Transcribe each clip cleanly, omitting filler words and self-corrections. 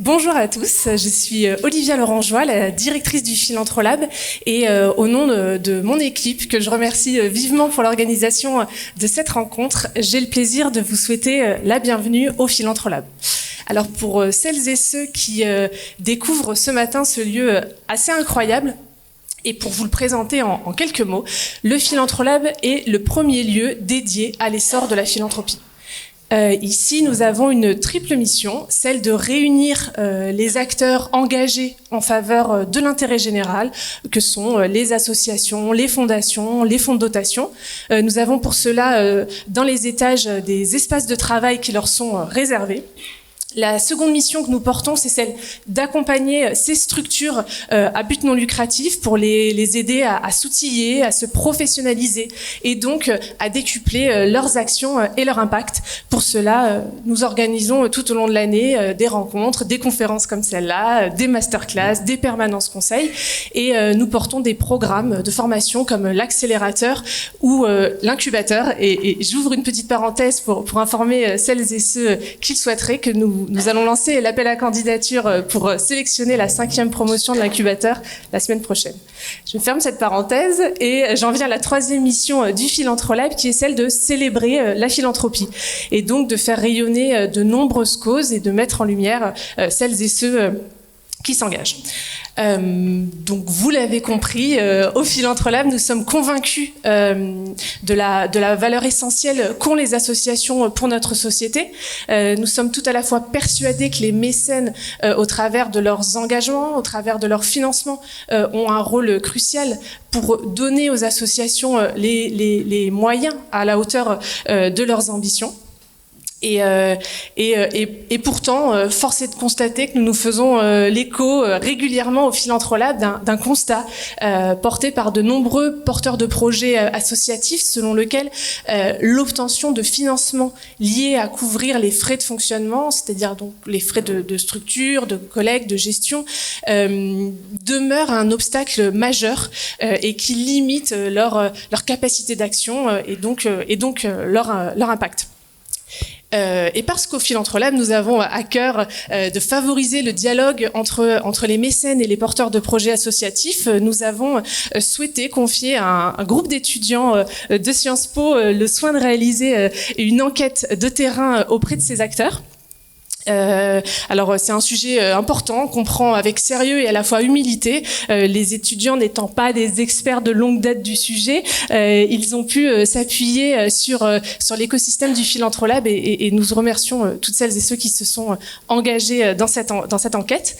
Bonjour à tous, je suis Olivia Lorangeois, la directrice du Philanthrolab, et au nom de mon équipe, que je remercie vivement pour l'organisation de cette rencontre, j'ai le plaisir de vous souhaiter la bienvenue au Philanthrolab. Alors pour celles et ceux qui découvrent ce matin ce lieu assez incroyable, et pour vous le présenter en quelques mots, le Philanthrolab est le premier lieu dédié à l'essor de la philanthropie. Ici, nous avons une triple mission, celle de réunir les acteurs engagés en faveur de l'intérêt général, que sont les associations, les fondations, les fonds de dotation. Nous avons pour cela dans les étages des espaces de travail qui leur sont réservés. La seconde mission que nous portons, c'est celle d'accompagner ces structures à but non lucratif pour les aider à s'outiller, à se professionnaliser et donc à décupler leurs actions et leur impact. Pour cela, nous organisons tout au long de l'année des rencontres, des conférences comme celle-là, des masterclass, des permanences conseils et nous portons des programmes de formation comme l'accélérateur ou l'incubateur. Et j'ouvre une petite parenthèse pour informer celles et ceux qui le souhaiteraient que nous allons lancer l'appel à candidature pour sélectionner la 5e promotion de l'incubateur la semaine prochaine. Je ferme cette parenthèse et j'en viens à la 3e mission du Philanthrolab qui est celle de célébrer la philanthropie et donc de faire rayonner de nombreuses causes et de mettre en lumière celles et ceux qui s'engagent. Donc vous l'avez compris, au Philanthrolab, nous sommes convaincus de la valeur essentielle qu'ont les associations pour notre société. Nous sommes tout à la fois persuadés que les mécènes, au travers de leurs engagements, au travers de leur financement, ont un rôle crucial pour donner aux associations les moyens à la hauteur de leurs ambitions. Et pourtant, force est de constater que nous nous faisons l'écho régulièrement au Philanthrolab d'un constat porté par de nombreux porteurs de projets associatifs selon lequel l'obtention de financement lié à couvrir les frais de fonctionnement, c'est-à-dire donc les frais de structure, de collecte, de gestion, demeure un obstacle majeur et qui limite leur capacité d'action et donc leur impact. Et parce qu'au Philanthrolab, nous avons à cœur de favoriser le dialogue entre les mécènes et les porteurs de projets associatifs, nous avons souhaité confier à un groupe d'étudiants de Sciences Po le soin de réaliser une enquête de terrain auprès de ces acteurs. Alors c'est un sujet important qu'on prend avec sérieux et à la fois humilité. Les étudiants n'étant pas des experts de longue date du sujet, ils ont pu s'appuyer sur l'écosystème du Philanthrolab et nous remercions toutes celles et ceux qui se sont engagés dans cette enquête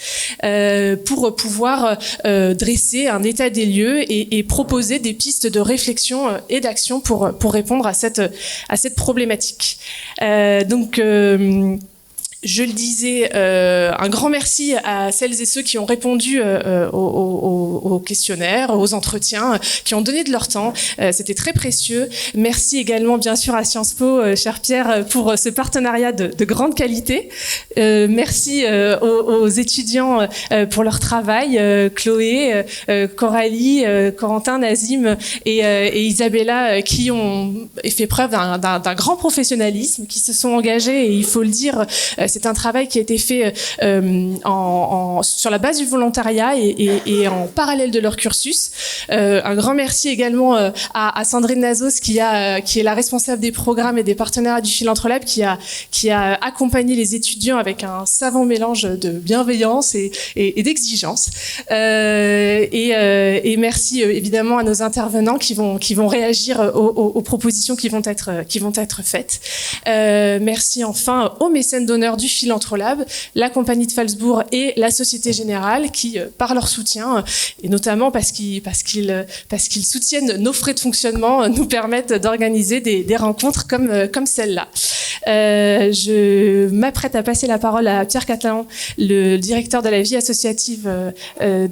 pour pouvoir dresser un état des lieux et proposer des pistes de réflexion et d'action pour répondre à cette problématique. Je le disais, un grand merci à celles et ceux qui ont répondu aux questionnaires, aux entretiens, qui ont donné de leur temps. C'était très précieux. Merci également, bien sûr, à Sciences Po, cher Pierre, pour ce partenariat de grande qualité. Merci aux étudiants pour leur travail, Chloé, Coralie, Corentin, Nazim et Isabella, qui ont fait preuve d'un grand professionnalisme, qui se sont engagés, et il faut le dire, c'est un travail qui a été fait sur la base du volontariat et en parallèle de leur cursus. Un grand merci également à Sandrine Nazos qui est la responsable des programmes et des partenariats du Philanthrolab qui a accompagné les étudiants avec un savant mélange de bienveillance et d'exigence. Et merci évidemment à nos intervenants qui vont réagir aux propositions qui vont être faites. Merci enfin aux mécènes d'honneur du Philanthrolab, la compagnie de Phalsbourg et la Société Générale qui, par leur soutien, et notamment parce qu'ils soutiennent nos frais de fonctionnement, nous permettent d'organiser des rencontres comme celle-là. Je m'apprête à passer la parole à Pierre Catelain, le directeur de la vie associative, le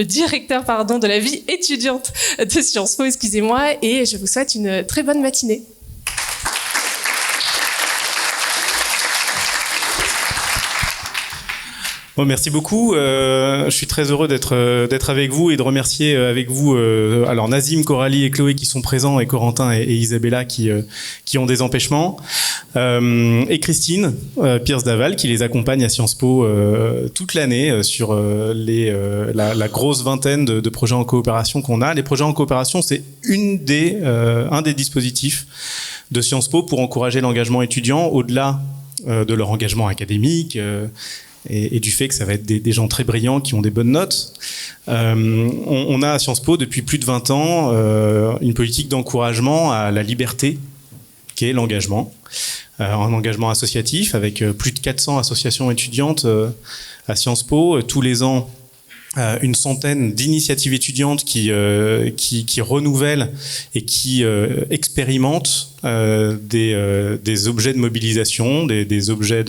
directeur de la vie étudiante de Sciences Po, excusez-moi, et je vous souhaite une très bonne matinée. Bon, merci beaucoup. Je suis très heureux d'être avec vous et de remercier avec vous alors Nazim, Coralie et Chloé qui sont présents, et Corentin et Isabella qui ont des empêchements, et Christine Pierce-Daval qui les accompagne à Sciences Po toute l'année sur la grosse vingtaine de projets en coopération qu'on a. Les projets en coopération, c'est un des dispositifs de Sciences Po pour encourager l'engagement étudiant au-delà de leur engagement académique et du fait que ça va être des gens très brillants qui ont des bonnes notes. On a à Sciences Po depuis plus de 20 ans une politique d'encouragement à la liberté qui est l'engagement, un engagement associatif avec plus de 400 associations étudiantes à Sciences Po. Tous les ans, une centaine d'initiatives étudiantes qui renouvellent et qui expérimentent des objets de mobilisation, des objets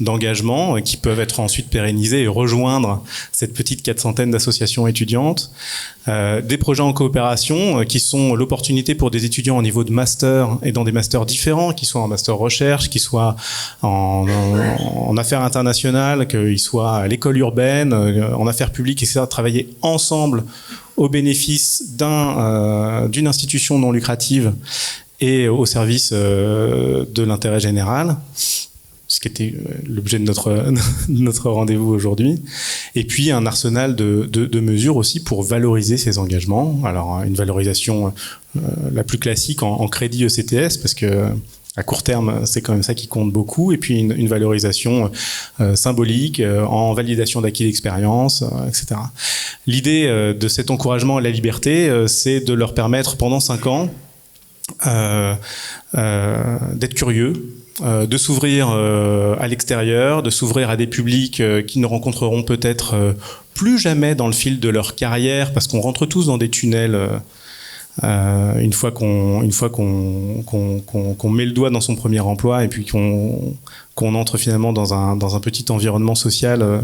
d'engagement qui peuvent être ensuite pérennisés et rejoindre cette petite 400aine d'associations étudiantes. Des projets en coopération qui sont l'opportunité pour des étudiants au niveau de master et dans des masters différents, qu'ils soient en master recherche, qu'ils soient en affaires internationales, qu'ils soient à l'école urbaine, en affaires publiques, etc., travailler ensemble au bénéfice d'une institution non lucrative et au service de l'intérêt général, ce qui était l'objet de notre rendez-vous aujourd'hui. Et puis un arsenal de mesures aussi pour valoriser ces engagements. Alors une valorisation la plus classique en crédit ECTS, parce que à court terme, c'est quand même ça qui compte beaucoup. Et puis une valorisation symbolique en validation d'acquis d'expérience, etc. L'idée de cet encouragement à la liberté, c'est de leur permettre pendant 5 ans d'être curieux, de s'ouvrir à l'extérieur, de s'ouvrir à des publics qu'ils ne rencontreront peut-être plus jamais dans le fil de leur carrière, parce qu'on rentre tous dans des tunnels une fois qu'on met le doigt dans son premier emploi et puis qu'on entre finalement dans un petit environnement social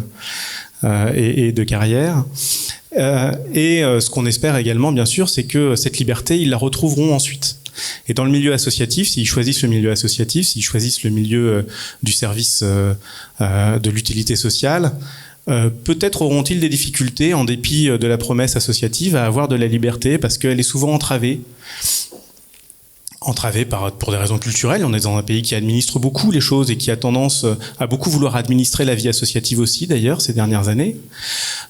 et de carrière. Ce qu'on espère également, bien sûr, c'est que cette liberté, ils la retrouveront ensuite. Et dans le milieu associatif, s'ils choisissent le milieu associatif, s'ils choisissent le milieu du service de l'utilité sociale, peut-être auront-ils des difficultés, en dépit de la promesse associative, à avoir de la liberté, parce qu'elle est souvent entravée pour des raisons culturelles. On est dans un pays qui administre beaucoup les choses et qui a tendance à beaucoup vouloir administrer la vie associative aussi, d'ailleurs, ces dernières années.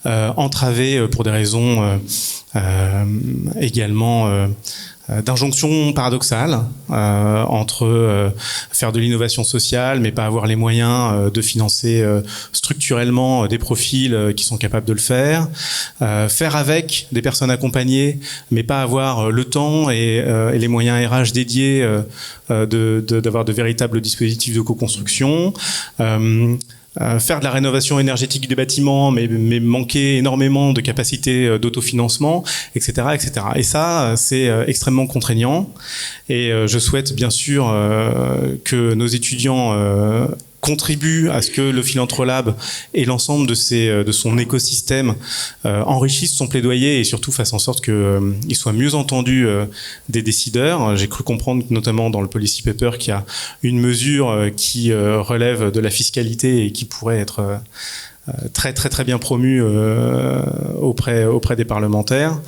Entravée pour des raisons également d'injonction paradoxale entre faire de l'innovation sociale mais pas avoir les moyens de financer structurellement des profils qui sont capables de le faire, faire avec des personnes accompagnées mais pas avoir le temps et les moyens RH dédiés d'avoir de véritables dispositifs de co-construction, faire de la rénovation énergétique des bâtiments, mais manquer énormément de capacité d'autofinancement, etc., etc. Et ça, c'est extrêmement contraignant. Et je souhaite bien sûr que nos étudiants contribue à ce que le Philantrolab et l'ensemble de son écosystème enrichissent son plaidoyer et surtout fassent en sorte qu'il soit mieux entendu des décideurs. J'ai cru comprendre notamment dans le Policy Paper qu'il y a une mesure qui relève de la fiscalité et qui pourrait être très très très bien promue auprès des parlementaires.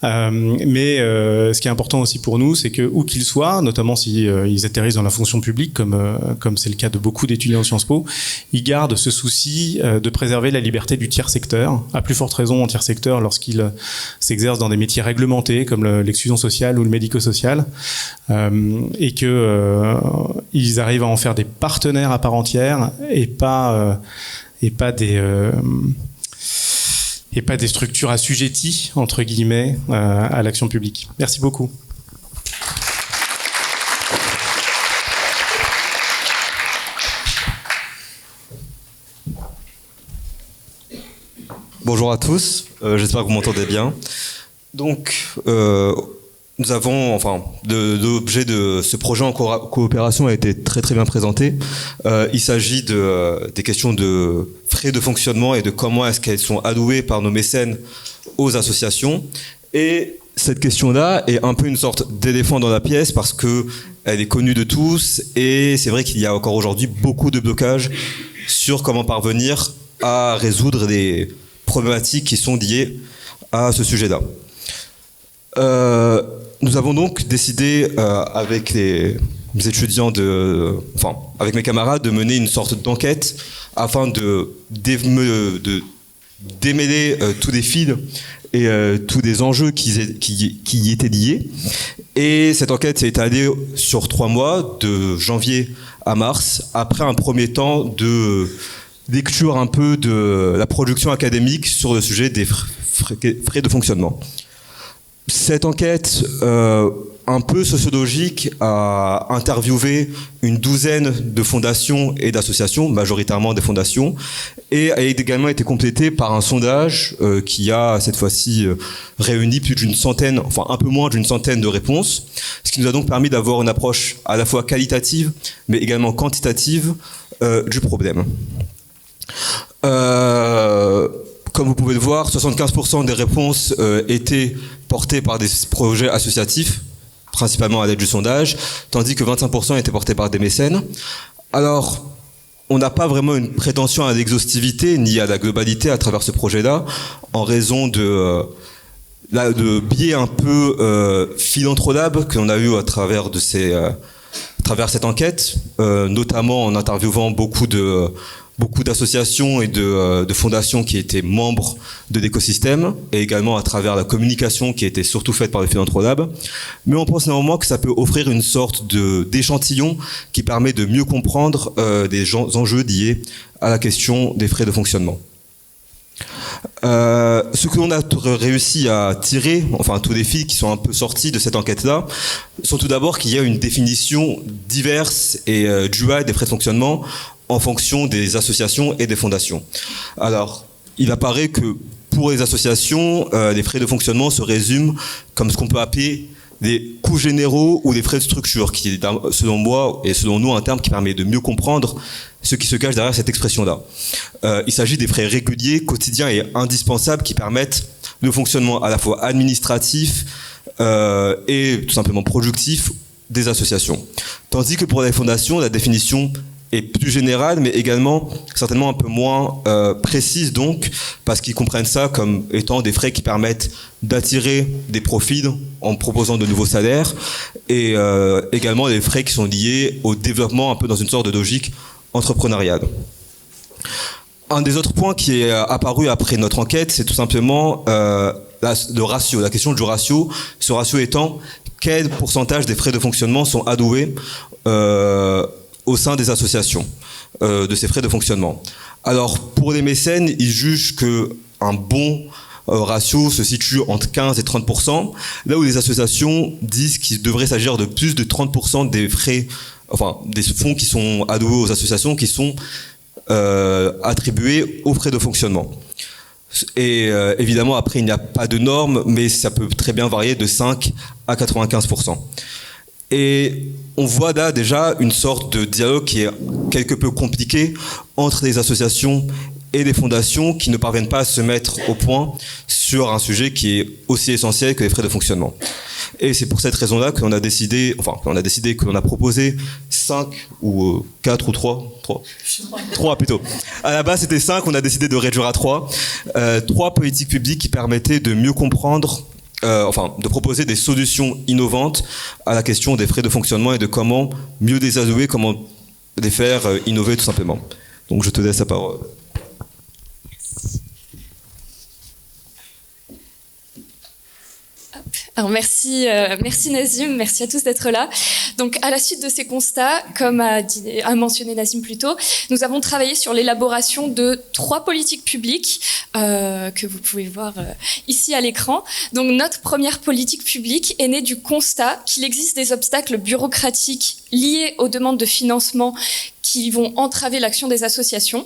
Mais ce qui est important aussi pour nous, c'est que où qu'ils soient, notamment si ils atterrissent dans la fonction publique, comme c'est le cas de beaucoup d'étudiants de Sciences Po, ils gardent ce souci de préserver la liberté du tiers secteur, à plus forte raison en tiers secteur lorsqu'ils s'exercent dans des métiers réglementés comme l'exclusion sociale ou le médico-social, et que ils arrivent à en faire des partenaires à part entière et pas des structures assujetties, entre guillemets, à l'action publique. Merci beaucoup. Bonjour à tous, j'espère que vous m'entendez bien. Donc, nous avons, l'objet de ce projet en coopération a été très très bien présenté. Il s'agit des questions de frais de fonctionnement et de comment est-ce qu'elles sont allouées par nos mécènes aux associations. Et cette question-là est un peu une sorte d'éléphant dans la pièce parce que elle est connue de tous et c'est vrai qu'il y a encore aujourd'hui beaucoup de blocages sur comment parvenir à résoudre des problématiques qui sont liées à ce sujet-là. Nous avons donc décidé avec les étudiants avec mes camarades, de mener une sorte d'enquête afin de démêler tous les fils et tous les enjeux qui y étaient liés. Et cette enquête s'est étalée sur 3 mois, de janvier à mars, après un premier temps de lecture un peu de la production académique sur le sujet des frais de fonctionnement. Cette enquête un peu sociologique a interviewé une douzaine de fondations et d'associations, majoritairement des fondations, et a également été complétée par un sondage qui a cette fois-ci réuni plus d'une centaine, enfin un peu moins d'une centaine de réponses, ce qui nous a donc permis d'avoir une approche à la fois qualitative mais également quantitative du problème. Comme vous pouvez le voir, 75% des réponses étaient portées par des projets associatifs, principalement à l'aide du sondage, tandis que 25% étaient portés par des mécènes. Alors, on n'a pas vraiment une prétention à l'exhaustivité ni à la globalité à travers ce projet-là, en raison de biais un peu philanthropables que l'on a eu à travers cette enquête, notamment en interviewant beaucoup d'associations et de fondations qui étaient membres de l'écosystème, et également à travers la communication qui était surtout faite par le Philanthro-Lab. Mais on pense néanmoins que ça peut offrir une sorte d'échantillon qui permet de mieux comprendre des enjeux liés à la question des frais de fonctionnement. Ce que l'on a réussi à tirer, enfin tous les fils qui sont un peu sortis de cette enquête-là, sont tout d'abord qu'il y a une définition diverse et duale des frais de fonctionnement en fonction des associations et des fondations. Alors, il apparaît que pour les associations, les frais de fonctionnement se résument comme ce qu'on peut appeler des coûts généraux ou des frais de structure, qui est, selon moi et selon nous, un terme qui permet de mieux comprendre ce qui se cache derrière cette expression-là. Il s'agit des frais réguliers, quotidiens et indispensables qui permettent le fonctionnement à la fois administratif et tout simplement productif des associations. Tandis que pour les fondations, la définition est plus générale, mais également certainement un peu moins précise, donc, parce qu'ils comprennent ça comme étant des frais qui permettent d'attirer des profits en proposant de nouveaux salaires, et également des frais qui sont liés au développement un peu dans une sorte de logique entrepreneuriale. Un des autres points qui est apparu après notre enquête, c'est tout simplement le ratio, la question du ratio. Ce ratio étant quel pourcentage des frais de fonctionnement sont alloués au sein des associations de ces frais de fonctionnement. Alors, pour les mécènes, ils jugent qu'un bon ratio se situe entre 15 et 30%, là où les associations disent qu'il devrait s'agir de plus de 30% des frais, enfin, des fonds qui sont alloués aux associations qui sont attribués aux frais de fonctionnement. Et évidemment, après, il n'y a pas de norme, mais ça peut très bien varier de 5 à 95%. Et on voit là déjà une sorte de dialogue qui est quelque peu compliqué entre les associations et les fondations qui ne parviennent pas à se mettre au point sur un sujet qui est aussi essentiel que les frais de fonctionnement. Et c'est pour cette raison-là qu'on a décidé, qu'on a proposé 5 ou 4 ou 3 plutôt. À la base, c'était 5, on a décidé de réduire à 3. 3 politiques publiques qui permettaient de mieux comprendre de proposer des solutions innovantes à la question des frais de fonctionnement et de comment mieux les allouer, comment les faire innover tout simplement. Donc je te laisse la parole. Alors merci Nazim, merci à tous d'être là. Donc à la suite de ces constats, comme a mentionné Nazim plus tôt, nous avons travaillé sur l'élaboration de 3 politiques publiques que vous pouvez voir ici à l'écran. Donc notre première politique publique est née du constat qu'il existe des obstacles bureaucratiques liés aux demandes de financement qui vont entraver l'action des associations.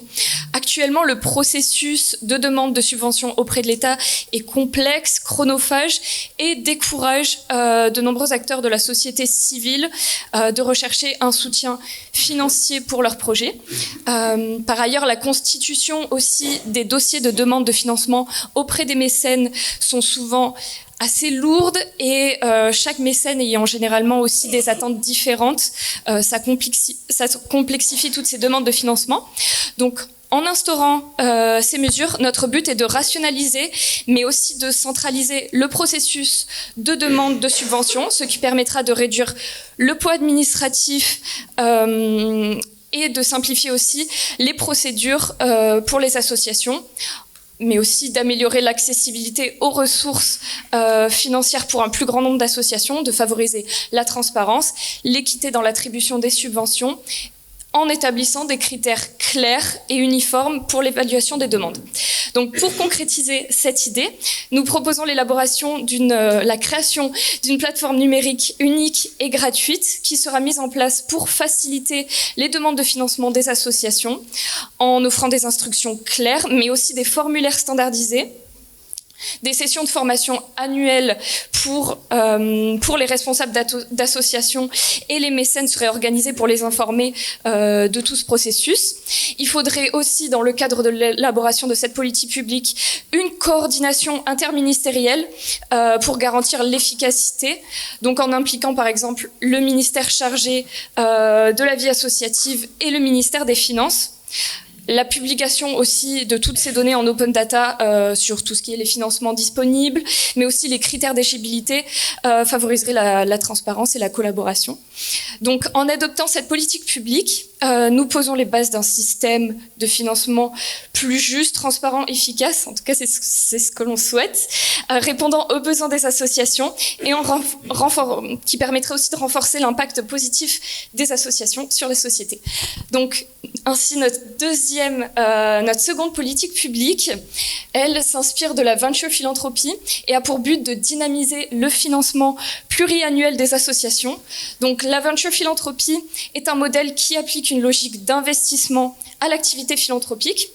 Actuellement, le processus de demande de subvention auprès de l'État est complexe, chronophage et décourage de nombreux acteurs de la société civile de rechercher un soutien financier pour leurs projets. Par ailleurs, la constitution aussi des dossiers de demande de financement auprès des mécènes sont souvent assez lourde et chaque mécène ayant généralement aussi des attentes différentes, ça complexifie toutes ces demandes de financement. Donc, En instaurant ces mesures, notre but est de rationaliser, mais aussi de centraliser le processus de demande de subvention, ce qui permettra de réduire le poids administratif et de simplifier aussi les procédures pour les associations, mais aussi d'améliorer l'accessibilité aux ressources financières pour un plus grand nombre d'associations, de favoriser la transparence, l'équité dans l'attribution des subventions, en établissant des critères clairs et uniformes pour l'évaluation des demandes. Donc, pour concrétiser cette idée, nous proposons la création d'une plateforme numérique unique et gratuite qui sera mise en place pour faciliter les demandes de financement des associations en offrant des instructions claires, mais aussi des formulaires standardisés, des sessions de formation annuelles pour les responsables d'associations et les mécènes seraient organisées pour les informer de tout ce processus. Il faudrait aussi, dans le cadre de l'élaboration de cette politique publique, une coordination interministérielle pour garantir l'efficacité, donc en impliquant par exemple le ministère chargé de la vie associative et le ministère des Finances. La publication aussi de toutes ces données en open data sur tout ce qui est les financements disponibles, mais aussi les critères d'éligibilité favoriserait la transparence et la collaboration. Donc, en adoptant cette politique publique, nous posons les bases d'un système de financement plus juste, transparent, efficace, en tout cas c'est ce que l'on souhaite, répondant aux besoins des associations et qui permettrait aussi de renforcer l'impact positif des associations sur la société. Donc, ainsi, notre seconde politique publique, elle s'inspire de la venture philanthropie et a pour but de dynamiser le financement pluriannuel des associations. Donc, la venture philanthropie est un modèle qui applique une logique d'investissement à l'activité philanthropique.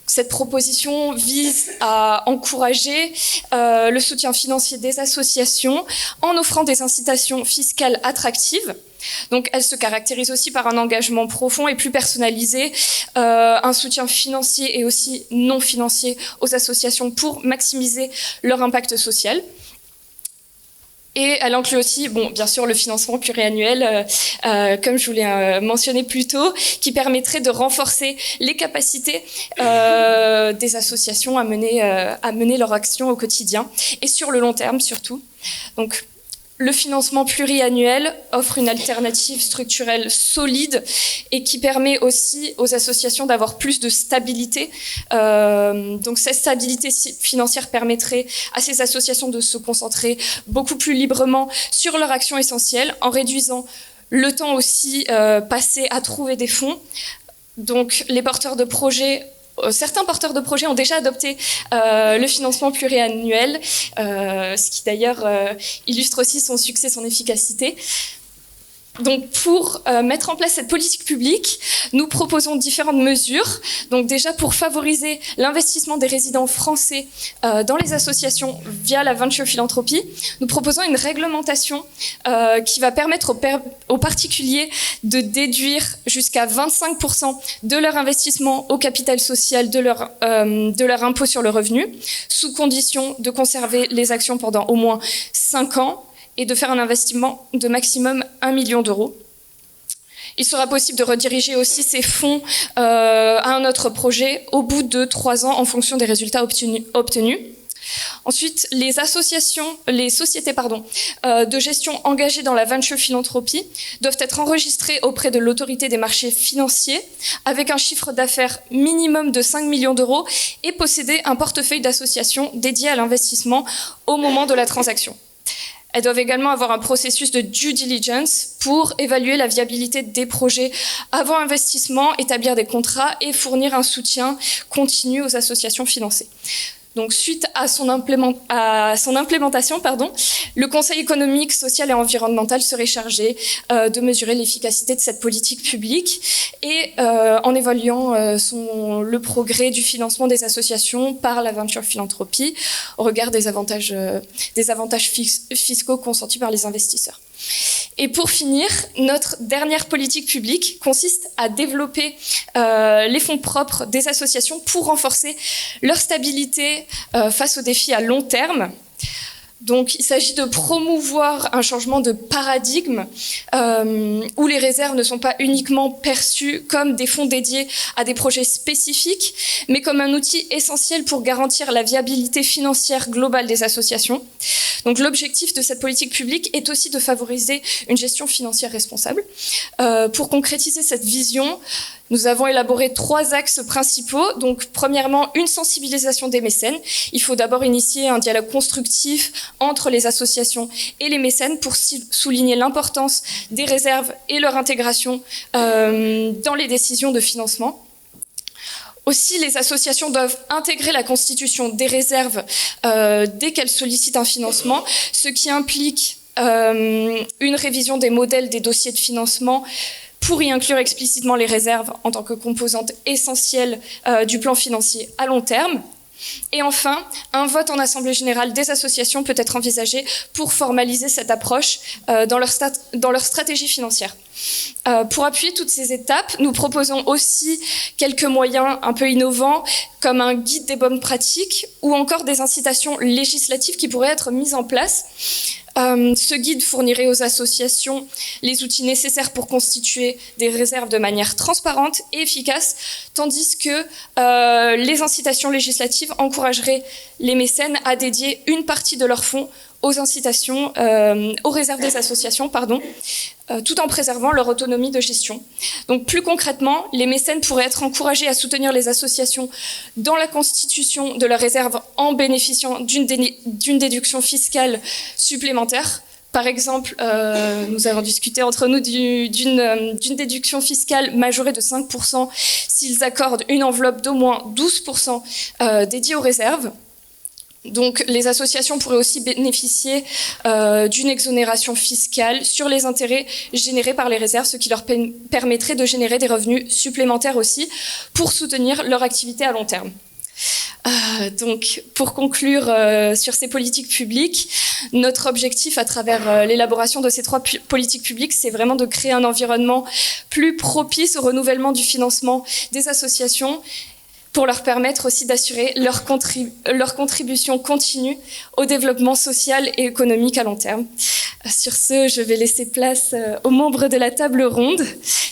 Cette proposition vise à encourager le soutien financier des associations en offrant des incitations fiscales attractives. Donc, elle se caractérise aussi par un engagement profond et plus personnalisé, un soutien financier et aussi non financier aux associations pour maximiser leur impact social. Et elle inclut aussi, bien sûr, le financement pluriannuel, comme je vous l'ai mentionné plus tôt, qui permettrait de renforcer les capacités des associations à mener leur action au quotidien, et sur le long terme surtout. Donc, le financement pluriannuel offre une alternative structurelle solide et qui permet aussi aux associations d'avoir plus de stabilité. Donc cette stabilité financière permettrait à ces associations de se concentrer beaucoup plus librement sur leur action essentielle en réduisant le temps aussi passé à trouver des fonds. Donc les porteurs de projets certains porteurs de projets ont déjà adopté le financement pluriannuel, ce qui d'ailleurs illustre aussi son succès, son efficacité. Donc, pour mettre en place cette politique publique, nous proposons différentes mesures. Donc, déjà, pour favoriser l'investissement des résidents français dans les associations via la venture philanthropie, nous proposons une réglementation qui va permettre aux particuliers de déduire jusqu'à 25% de leur investissement au capital social de leur impôt sur le revenu, sous condition de conserver les actions pendant au moins 5 ans, et de faire un investissement de maximum 1 million d'euros. Il sera possible de rediriger aussi ces fonds à un autre projet au bout de 3 ans en fonction des résultats obtenus. Ensuite, les sociétés de gestion engagées dans la venture philanthropie doivent être enregistrées auprès de l'autorité des marchés financiers avec un chiffre d'affaires minimum de 5 millions d'euros et posséder un portefeuille d'associations dédié à l'investissement au moment de la transaction. Elles doivent également avoir un processus de due diligence pour évaluer la viabilité des projets avant investissement, établir des contrats et fournir un soutien continu aux associations financées. Donc, suite à son implémentation, le Conseil économique, social et environnemental serait chargé de mesurer l'efficacité de cette politique publique et en évaluant le progrès du financement des associations par la venture philanthropie au regard des avantages fiscaux consentis par les investisseurs. Et pour finir, notre dernière politique publique consiste à développer les fonds propres des associations pour renforcer leur stabilité face aux défis à long terme. Donc, il s'agit de promouvoir un changement de paradigme où les réserves ne sont pas uniquement perçues comme des fonds dédiés à des projets spécifiques, mais comme un outil essentiel pour garantir la viabilité financière globale des associations. Donc, l'objectif de cette politique publique est aussi de favoriser une gestion financière responsable. Pour concrétiser cette vision, nous avons élaboré 3 axes principaux. Donc, premièrement, une sensibilisation des mécènes. Il faut d'abord initier un dialogue constructif entre les associations et les mécènes pour souligner l'importance des réserves et leur intégration dans les décisions de financement. Aussi, les associations doivent intégrer la constitution des réserves dès qu'elles sollicitent un financement, ce qui implique une révision des modèles des dossiers de financement pour y inclure explicitement les réserves en tant que composante essentielle du plan financier à long terme. Et enfin, un vote en assemblée générale des associations peut être envisagé pour formaliser cette approche dans leur stratégie financière. Pour appuyer toutes ces étapes, nous proposons aussi quelques moyens un peu innovants, comme un guide des bonnes pratiques ou encore des incitations législatives qui pourraient être mises en place. Ce guide fournirait aux associations les outils nécessaires pour constituer des réserves de manière transparente et efficace, tandis que les incitations législatives encourageraient les mécènes à dédier une partie de leurs fonds aux incitations, aux réserves des associations, tout en préservant leur autonomie de gestion. Donc plus concrètement, les mécènes pourraient être encouragés à soutenir les associations dans la constitution de leurs réserves en bénéficiant d'une déduction fiscale supplémentaire. Par exemple, nous avons discuté entre nous d'une déduction fiscale majorée de 5% s'ils accordent une enveloppe d'au moins 12% dédiée aux réserves. Donc, les associations pourraient aussi bénéficier d'une exonération fiscale sur les intérêts générés par les réserves, ce qui leur permettrait de générer des revenus supplémentaires aussi pour soutenir leur activité à long terme. Donc, pour conclure sur ces politiques publiques, notre objectif à travers l'élaboration de ces 3 politiques publiques, c'est vraiment de créer un environnement plus propice au renouvellement du financement des associations pour leur permettre aussi d'assurer leur contribution continue au développement social et économique à long terme. Sur ce, je vais laisser place aux membres de la table ronde.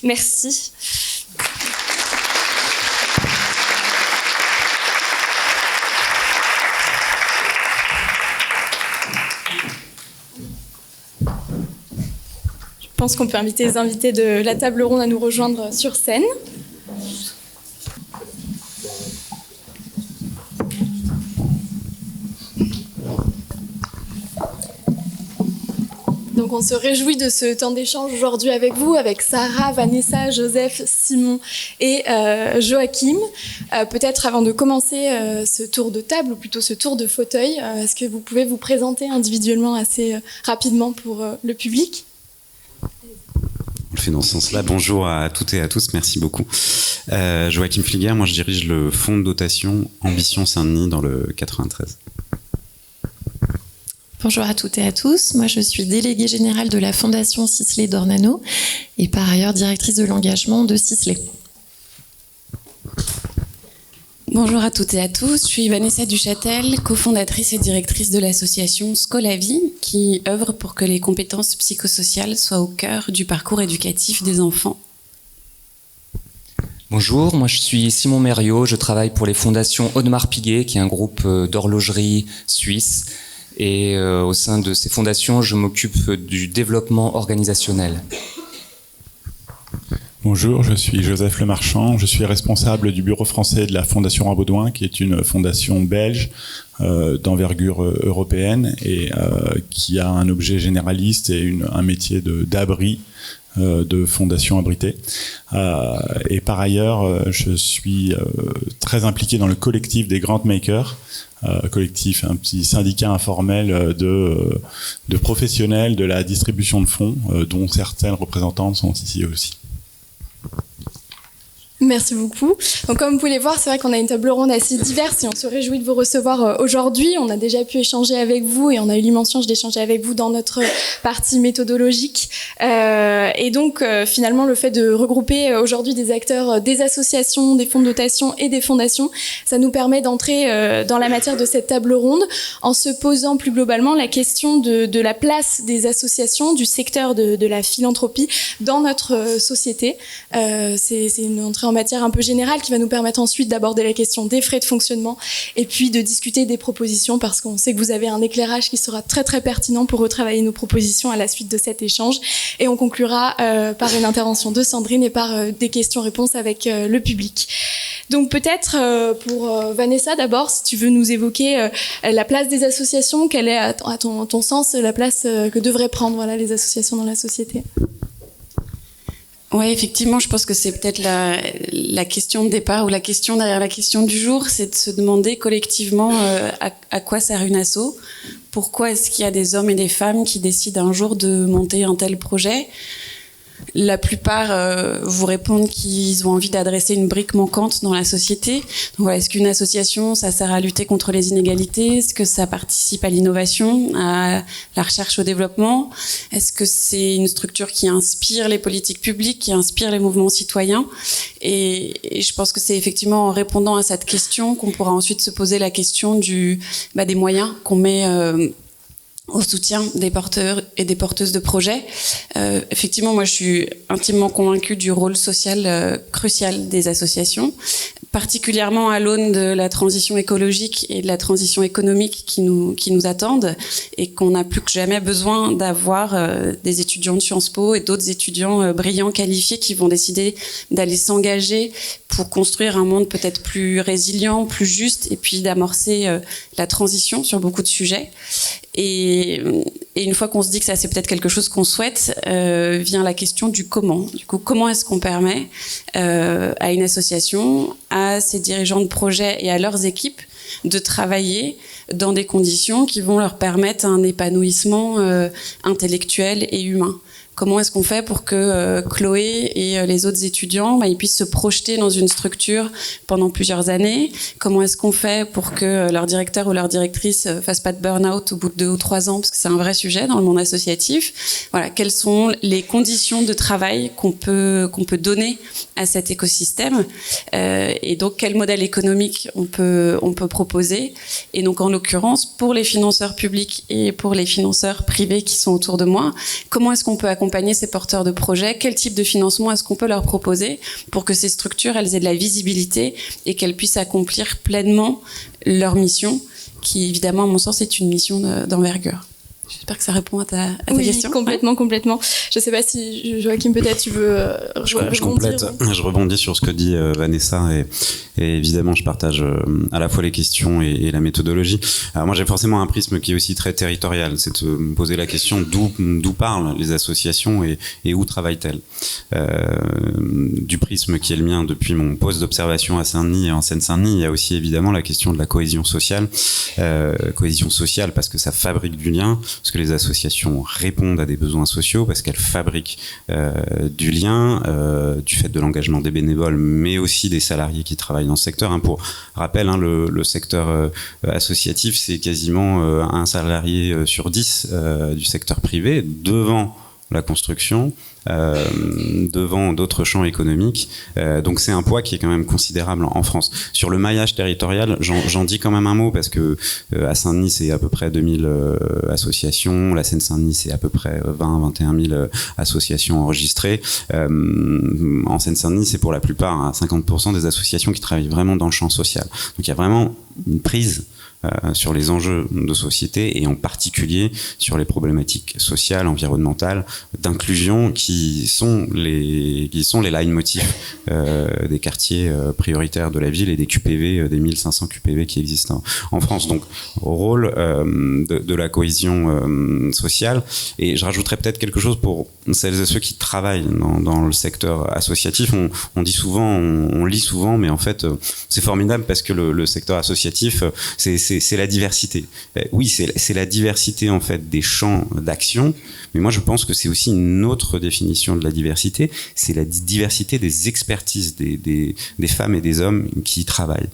Merci. Je pense qu'on peut inviter les invités de la table ronde à nous rejoindre sur scène. Donc on se réjouit de ce temps d'échange aujourd'hui avec vous, avec Sarah, Vanessa, Joseph, Simon et Joachim. Peut-être avant de commencer ce tour de table, ou plutôt ce tour de fauteuil, est-ce que vous pouvez vous présenter individuellement assez rapidement pour le public ? On le fait dans ce sens-là. Bonjour à toutes et à tous, merci beaucoup. Joachim Flieger, moi je dirige le fonds de dotation Ambition Saint-Denis dans le 93. Bonjour à toutes et à tous, moi je suis déléguée générale de la Fondation Sisley d'Ornano et par ailleurs directrice de l'engagement de Sisley. Bonjour à toutes et à tous, je suis Vanessa Duchâtel, cofondatrice et directrice de l'association Scolavie qui œuvre pour que les compétences psychosociales soient au cœur du parcours éducatif des enfants. Bonjour, moi je suis Simon Mériot, je travaille pour les fondations Audemars Piguet qui est un groupe d'horlogerie suisse. Et au sein de ces fondations, je m'occupe du développement organisationnel. Bonjour, je suis Joseph Lemarchand, je suis responsable du bureau français de la Fondation Rabaudouin, qui est une fondation belge d'envergure européenne et qui a un objet généraliste et un métier d'abri, de fondation abritée. Et par ailleurs, je suis très impliqué dans le collectif des Grantmakers, collectif, un petit syndicat informel de professionnels de la distribution de fonds, dont certaines représentantes sont ici aussi. Merci beaucoup. Donc, comme vous pouvez les voir, c'est vrai qu'on a une table ronde assez diverse et on se réjouit de vous recevoir aujourd'hui. On a déjà pu échanger avec vous et on a eu l'immense chance d'échanger avec vous dans notre partie méthodologique. Et donc, finalement, le fait de regrouper aujourd'hui des acteurs des associations, des fonds de dotation et des fondations, ça nous permet d'entrer dans la matière de cette table ronde en se posant plus globalement la question de la place des associations, du secteur de la philanthropie dans notre société. C'est une entrée en matière un peu générale qui va nous permettre ensuite d'aborder la question des frais de fonctionnement et puis de discuter des propositions parce qu'on sait que vous avez un éclairage qui sera très très pertinent pour retravailler nos propositions à la suite de cet échange. Et on conclura par une intervention de Sandrine et par des questions-réponses avec le public. Donc peut-être pour Vanessa d'abord, si tu veux nous évoquer la place des associations, quelle est à ton sens la place que devraient prendre les associations dans la société ? Oui, effectivement, je pense que c'est peut-être la question de départ ou la question derrière la question du jour, c'est de se demander collectivement à quoi sert une asso, pourquoi est-ce qu'il y a des hommes et des femmes qui décident un jour de monter un tel projet. La plupart vous répondent qu'ils ont envie d'adresser une brique manquante dans la société. Donc voilà, est-ce qu'une association, ça sert à lutter contre les inégalités ? Est-ce que ça participe à l'innovation, à la recherche au développement ? Est-ce que c'est une structure qui inspire les politiques publiques, qui inspire les mouvements citoyens ? Et je pense que c'est effectivement en répondant à cette question qu'on pourra ensuite se poser la question des moyens qu'on met au soutien des porteurs et des porteuses de projets. Effectivement, moi, je suis intimement convaincue du rôle social crucial des associations, particulièrement à l'aune de la transition écologique et de la transition économique qui nous attendent et qu'on a plus que jamais besoin d'avoir des étudiants de Sciences Po et d'autres étudiants brillants, qualifiés qui vont décider d'aller s'engager pour construire un monde peut-être plus résilient, plus juste et puis d'amorcer la transition sur beaucoup de sujets. Et une fois qu'on se dit que ça c'est peut-être quelque chose qu'on souhaite, vient la question du comment. Du coup, comment est-ce qu'on permet à une association, à ses dirigeants de projet et à leurs équipes de travailler dans des conditions qui vont leur permettre un épanouissement intellectuel et humain. Comment est-ce qu'on fait pour que Chloé et les autres étudiants ils puissent se projeter dans une structure pendant plusieurs années ? Comment est-ce qu'on fait pour que leur directeur ou leur directrice fasse pas de burn-out au bout de 2 ou 3 ans ? Parce que c'est un vrai sujet dans le monde associatif. Voilà, quelles sont les conditions de travail qu'on peut donner à cet écosystème ? Et donc, quel modèle économique on peut proposer ? Et donc, en l'occurrence, pour les financeurs publics et pour les financeurs privés qui sont autour de moi, comment est-ce qu'on peut accompagner ces porteurs de projets, quel type de financement est-ce qu'on peut leur proposer pour que ces structures elles aient de la visibilité et qu'elles puissent accomplir pleinement leur mission, qui évidemment à mon sens est une mission d'envergure. J'espère que ça répond à ta question. Complètement. Je ne sais pas si, Joachim, peut-être tu veux je complète. Je rebondis sur ce que dit Vanessa et évidemment, je partage à la fois les questions et la méthodologie. Alors moi, j'ai forcément un prisme qui est aussi très territorial. C'est de me poser la question d'où parlent les associations et où travaillent-elles. Du prisme qui est le mien depuis mon poste d'observation à Saint-Denis et en Seine-Saint-Denis, il y a aussi évidemment la question de la cohésion sociale. Cohésion sociale parce que ça fabrique du lien, parce que les associations répondent à des besoins sociaux, parce qu'elles fabriquent du lien, du fait de l'engagement des bénévoles, mais aussi des salariés qui travaillent dans ce secteur. Pour rappel, le secteur associatif, c'est quasiment un salarié sur 10 du secteur privé, devant la construction, devant d'autres champs économiques. Donc c'est un poids qui est quand même considérable en France. Sur le maillage territorial, j'en dis quand même un mot parce que à Saint-Denis, c'est à peu près 2000 associations. La Seine-Saint-Denis, c'est à peu près 21 000 associations enregistrées. En Seine-Saint-Denis, c'est pour la plupart 50% des associations qui travaillent vraiment dans le champ social. Donc il y a vraiment une prise sur les enjeux de société et en particulier sur les problématiques sociales, environnementales, d'inclusion qui sont les leitmotifs des quartiers prioritaires de la ville et des QPV, des 1500 QPV qui existent en France. Donc, au rôle de la cohésion sociale. Et je rajouterais peut-être quelque chose pour celles et ceux qui travaillent dans le secteur associatif. On dit souvent, on lit souvent, mais en fait, c'est formidable parce que le secteur associatif, c'est c'est la diversité. Oui, c'est la diversité en fait des champs d'action, mais moi je pense que c'est aussi une autre définition de la diversité, c'est la diversité des expertises des femmes et des hommes qui y travaillent.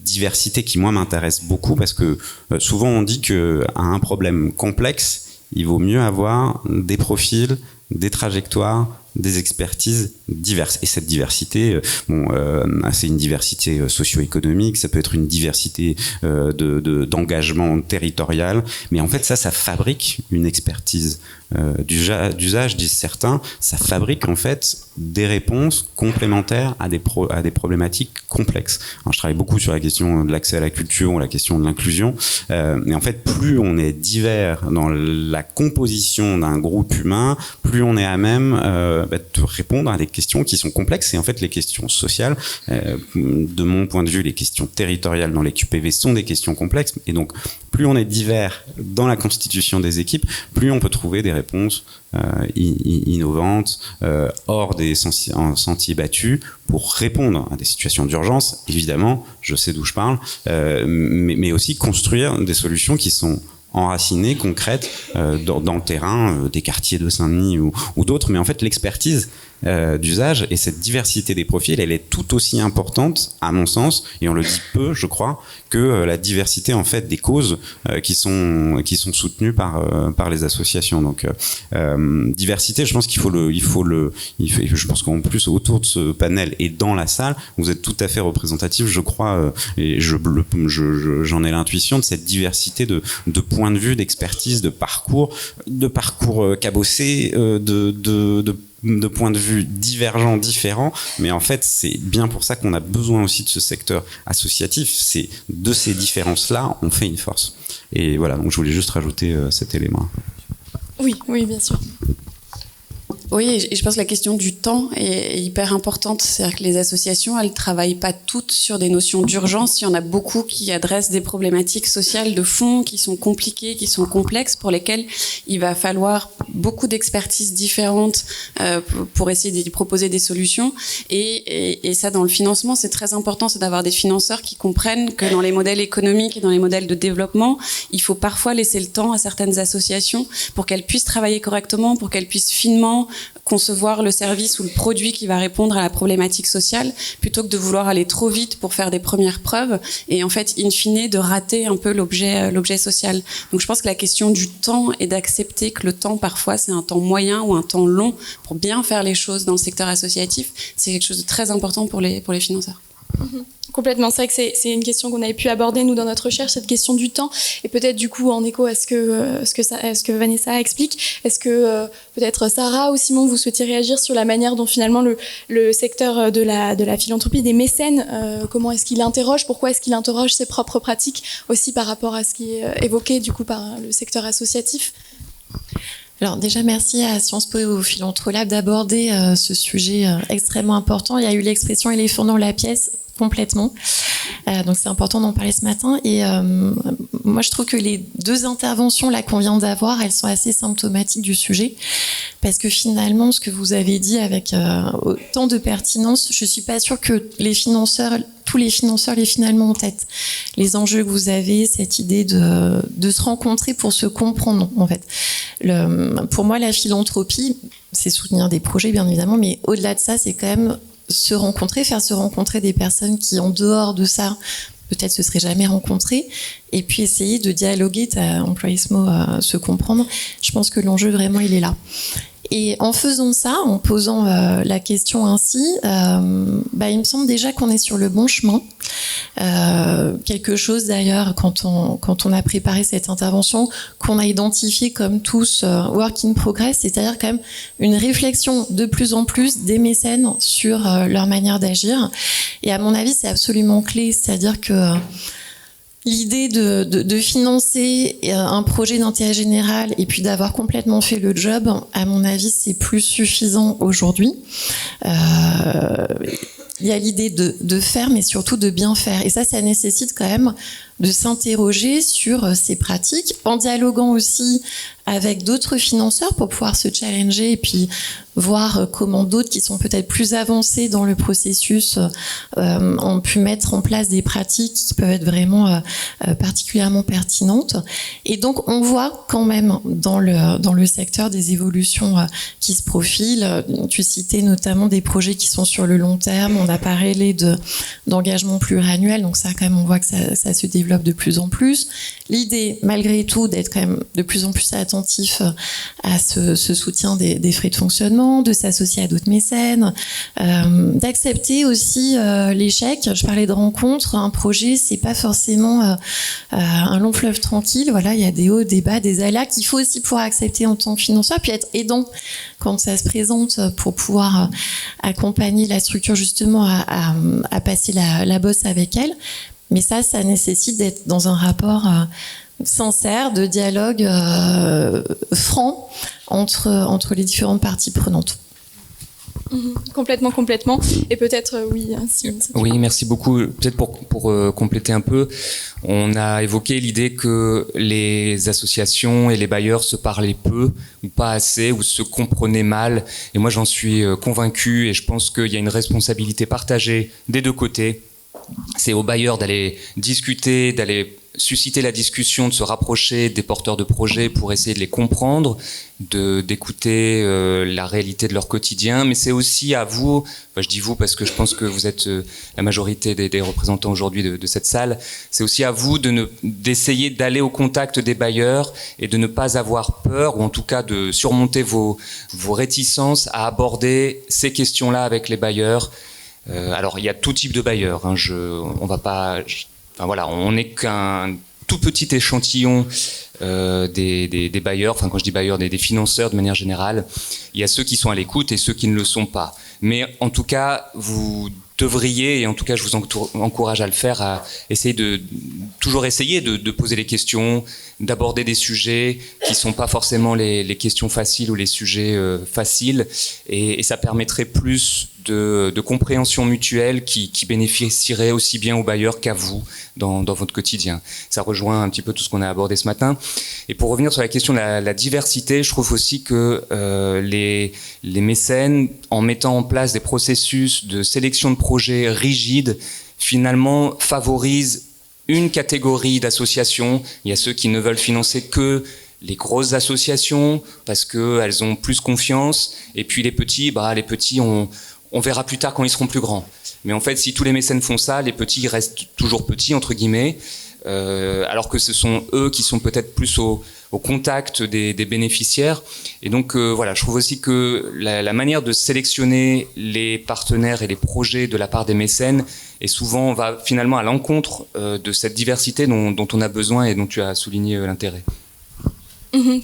Diversité qui moi m'intéresse beaucoup parce que souvent on dit que à un problème complexe, il vaut mieux avoir des profils, des trajectoires, des expertises diverses. Et cette diversité, c'est une diversité socio-économique, ça peut être une diversité d'engagement territorial, mais en fait ça fabrique une expertise d'usage, disent certains, ça fabrique en fait des réponses complémentaires à des problématiques complexes. Alors, je travaille beaucoup sur la question de l'accès à la culture ou la question de l'inclusion, mais en fait plus on est divers dans la composition d'un groupe humain, plus on est à même de répondre à des questions qui sont complexes. Et en fait les questions sociales, de mon point de vue les questions territoriales dans les QPV sont des questions complexes, et donc plus on est divers dans la constitution des équipes, plus on peut trouver des réponses innovantes, hors des sentiers battus, pour répondre à des situations d'urgence. Évidemment, je sais d'où je parle, mais aussi construire des solutions qui sont enracinées, concrètes, dans le terrain, des quartiers de Saint-Denis ou d'autres. Mais en fait, l'expertise d'usage et cette diversité des profils, elle est tout aussi importante, à mon sens, et on le dit peu, je crois, que la diversité en fait des causes qui sont soutenues par les associations. Donc diversité, je pense je pense qu'en plus autour de ce panel et dans la salle, vous êtes tout à fait représentatifs, je crois, et j'en ai l'intuition de cette diversité de points de vue, d'expertise, de parcours cabossés, de points de vue divergents, différents, mais en fait c'est bien pour ça qu'on a besoin aussi de ce secteur associatif. C'est de ces différences-là on fait une force. Et voilà, donc je voulais juste rajouter cet élément. Oui, bien sûr. Oui, et je pense que la question du temps est hyper importante. C'est-à-dire que les associations, elles travaillent pas toutes sur des notions d'urgence. Il y en a beaucoup qui adressent des problématiques sociales de fond, qui sont compliquées, qui sont complexes, pour lesquelles il va falloir beaucoup d'expertises différentes pour essayer de proposer des solutions. Et ça, dans le financement, c'est très important, c'est d'avoir des financeurs qui comprennent que dans les modèles économiques et dans les modèles de développement, il faut parfois laisser le temps à certaines associations pour qu'elles puissent travailler correctement, pour qu'elles puissent finement concevoir le service ou le produit qui va répondre à la problématique sociale, plutôt que de vouloir aller trop vite pour faire des premières preuves et en fait, in fine, de rater un peu l'objet social. Donc je pense que la question du temps et d'accepter que le temps, parfois, c'est un temps moyen ou un temps long pour bien faire les choses dans le secteur associatif, c'est quelque chose de très important pour les financeurs. Complètement, c'est vrai que c'est une question qu'on avait pu aborder nous dans notre recherche, cette question du temps, et peut-être du coup en écho à ce que Vanessa explique, est-ce que peut-être Sarah ou Simon vous souhaitiez réagir sur la manière dont finalement le secteur de la philanthropie, des mécènes, comment est-ce qu'il interroge, pourquoi est-ce qu'il interroge ses propres pratiques aussi par rapport à ce qui est évoqué du coup par le secteur associatif? Alors déjà, merci à Sciences Po et au Philanthrolab d'aborder ce sujet extrêmement important. Il y a eu l'expression éléphant dans la pièce, complètement. Donc c'est important d'en parler ce matin. Et moi, je trouve que les deux interventions là qu'on vient d'avoir, elles sont assez symptomatiques du sujet. Parce que finalement, ce que vous avez dit avec autant de pertinence, je suis pas sûre que tous les financeurs les finalement en tête. Les enjeux que vous avez, cette idée de se rencontrer pour se comprendre, en fait. Pour moi, la philanthropie, c'est soutenir des projets, bien évidemment, mais au-delà de ça, c'est quand même se rencontrer, faire se rencontrer des personnes qui, en dehors de ça, peut-être se seraient jamais rencontrées, et puis essayer de dialoguer, tu as employé ce mot, se comprendre. Je pense que l'enjeu, vraiment, il est là. Et en faisant ça, en posant la question ainsi, il me semble déjà qu'on est sur le bon chemin. Quelque chose d'ailleurs, quand on a préparé cette intervention, qu'on a identifié comme tous work in progress, c'est-à-dire quand même une réflexion de plus en plus des mécènes sur leur manière d'agir. Et à mon avis, c'est absolument clé, c'est-à-dire que l'idée de financer un projet d'intérêt général et puis d'avoir complètement fait le job, à mon avis, c'est plus suffisant aujourd'hui. Il y a l'idée de faire, mais surtout de bien faire. Et ça nécessite quand même de s'interroger sur ces pratiques, en dialoguant aussi avec d'autres financeurs pour pouvoir se challenger et puis voir comment d'autres qui sont peut-être plus avancés dans le processus ont pu mettre en place des pratiques qui peuvent être vraiment particulièrement pertinentes. Et donc on voit quand même dans le secteur des évolutions qui se profilent. Tu citais notamment des projets qui sont sur le long terme. On a parlé d'engagement pluriannuel, donc ça quand même on voit que ça se développe de plus en plus. L'idée malgré tout d'être quand même de plus en plus attentif à ce soutien des frais de fonctionnement, de s'associer à d'autres mécènes, d'accepter aussi l'échec. Je parlais de rencontres, un projet c'est pas forcément un long fleuve tranquille, voilà, il y a des hauts, des bas, des aléas qu'il faut aussi pouvoir accepter en tant que financeur, puis être aidant quand ça se présente pour pouvoir accompagner la structure justement à passer la bosse avec elle. Mais ça nécessite d'être dans un rapport sincère, de dialogue franc entre les différentes parties prenantes. Complètement. Et peut-être, oui. Oui, merci beaucoup. Peut-être pour compléter un peu, on a évoqué l'idée que les associations et les bailleurs se parlaient peu ou pas assez ou se comprenaient mal. Et moi, j'en suis convaincu et je pense qu'il y a une responsabilité partagée des deux côtés. C'est aux bailleurs d'aller discuter, d'aller susciter la discussion, de se rapprocher des porteurs de projets pour essayer de les comprendre, d'écouter la réalité de leur quotidien. Mais c'est aussi à vous, enfin je dis vous parce que je pense que vous êtes la majorité des représentants aujourd'hui de cette salle, c'est aussi à vous d'essayer d'aller au contact des bailleurs et de ne pas avoir peur, ou en tout cas de surmonter vos réticences à aborder ces questions-là avec les bailleurs. Alors il y a tout type de bailleurs, hein, on n'est qu'un tout petit échantillon des bailleurs, enfin quand je dis bailleurs, des financeurs de manière générale. Il y a ceux qui sont à l'écoute et ceux qui ne le sont pas. Mais en tout cas, vous devriez, et en tout cas je vous encourage à le faire, à toujours essayer de poser des questions, d'aborder des sujets qui ne sont pas forcément les questions faciles ou les sujets faciles, et ça permettrait plus de compréhension mutuelle qui bénéficierait aussi bien aux bailleurs qu'à vous dans votre quotidien. Ça rejoint un petit peu tout ce qu'on a abordé ce matin. Et pour revenir sur la question de la diversité, je trouve aussi que les mécènes, en mettant en place des processus de sélection de projets rigides, finalement favorisent une catégorie d'associations. Il y a ceux qui ne veulent financer que les grosses associations parce qu'elles ont plus confiance. Et puis les petits, on verra plus tard quand ils seront plus grands. Mais en fait, si tous les mécènes font ça, les petits ils restent toujours petits, entre guillemets, alors que ce sont eux qui sont peut-être plus au contact des bénéficiaires. Et donc, je trouve aussi que la manière de sélectionner les partenaires et les projets de la part des mécènes va finalement à l'encontre de cette diversité dont on a besoin et dont tu as souligné l'intérêt.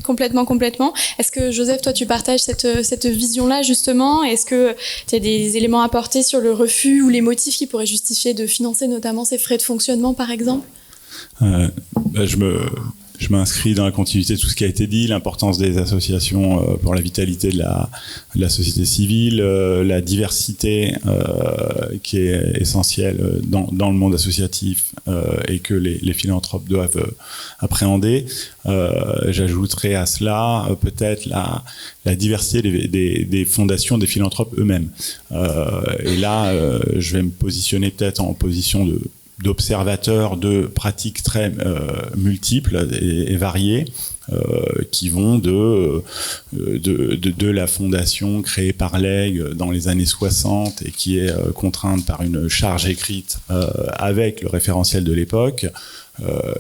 Complètement. Est-ce que, Joseph, toi, tu partages cette vision-là, justement? Est-ce que tu as des éléments à apporter sur le refus ou les motifs qui pourraient justifier de financer notamment ces frais de fonctionnement, par exemple? Je m'inscris dans la continuité de tout ce qui a été dit, l'importance des associations pour la vitalité de la société civile, la diversité qui est essentielle dans le monde associatif et que les philanthropes doivent appréhender. J'ajouterai à cela peut-être la diversité des fondations des philanthropes eux-mêmes. Et là, je vais me positionner peut-être en position d'observateurs de pratiques très multiples et variées qui vont de la fondation créée par l'Aigle dans les années 60 et qui est contrainte par une charge écrite avec le référentiel de l'époque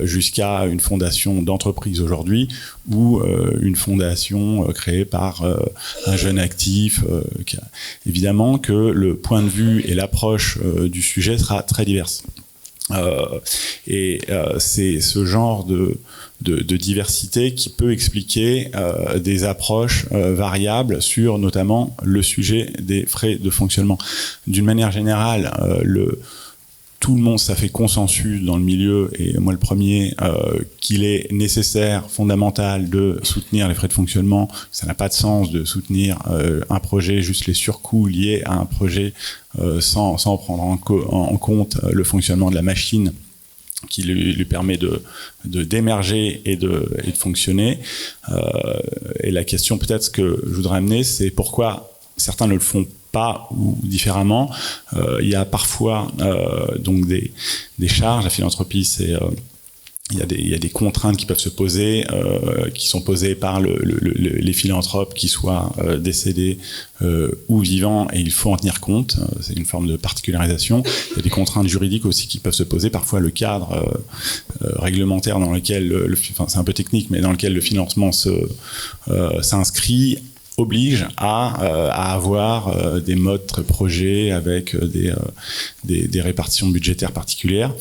jusqu'à une fondation d'entreprise aujourd'hui ou une fondation créée par un jeune actif. Évidemment que le point de vue et l'approche du sujet sera très diverse. C'est ce genre de diversité qui peut expliquer des approches variables sur notamment le sujet des frais de fonctionnement. D'une manière générale, tout le monde, ça fait consensus dans le milieu, et moi le premier, qu'il est nécessaire, fondamental de soutenir les frais de fonctionnement. Ça n'a pas de sens de soutenir un projet, juste les surcoûts liés à un projet sans prendre en compte le fonctionnement de la machine qui lui permet d'émerger et de fonctionner. Et la question peut-être que je voudrais amener, c'est pourquoi certains ne le font pas ou différemment. Il y a parfois donc des charges. La philanthropie, c'est il y a des contraintes qui peuvent se poser, qui sont posées par les philanthropes, qui soient décédés ou vivants, et il faut en tenir compte. C'est une forme de particularisation. Il y a des contraintes juridiques aussi qui peuvent se poser. Parfois, le cadre réglementaire dans lequel, enfin, c'est un peu technique, mais dans lequel le financement s'inscrit, oblige à avoir des modes très projets avec des répartitions budgétaires particulières.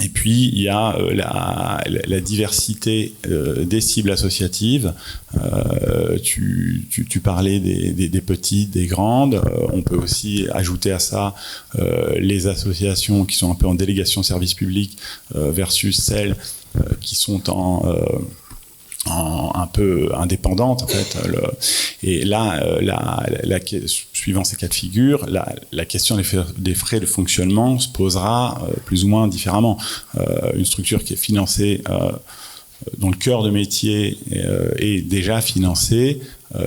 Et puis, il y a la diversité des cibles associatives. Tu parlais des petites, des grandes. On peut aussi ajouter à ça les associations qui sont un peu en délégation de service public versus celles qui sont un peu indépendante en fait. Et là, suivant ces cas de figure, la question des frais de fonctionnement se posera plus ou moins différemment. Une structure qui est financée, dont le cœur de métier est déjà financé,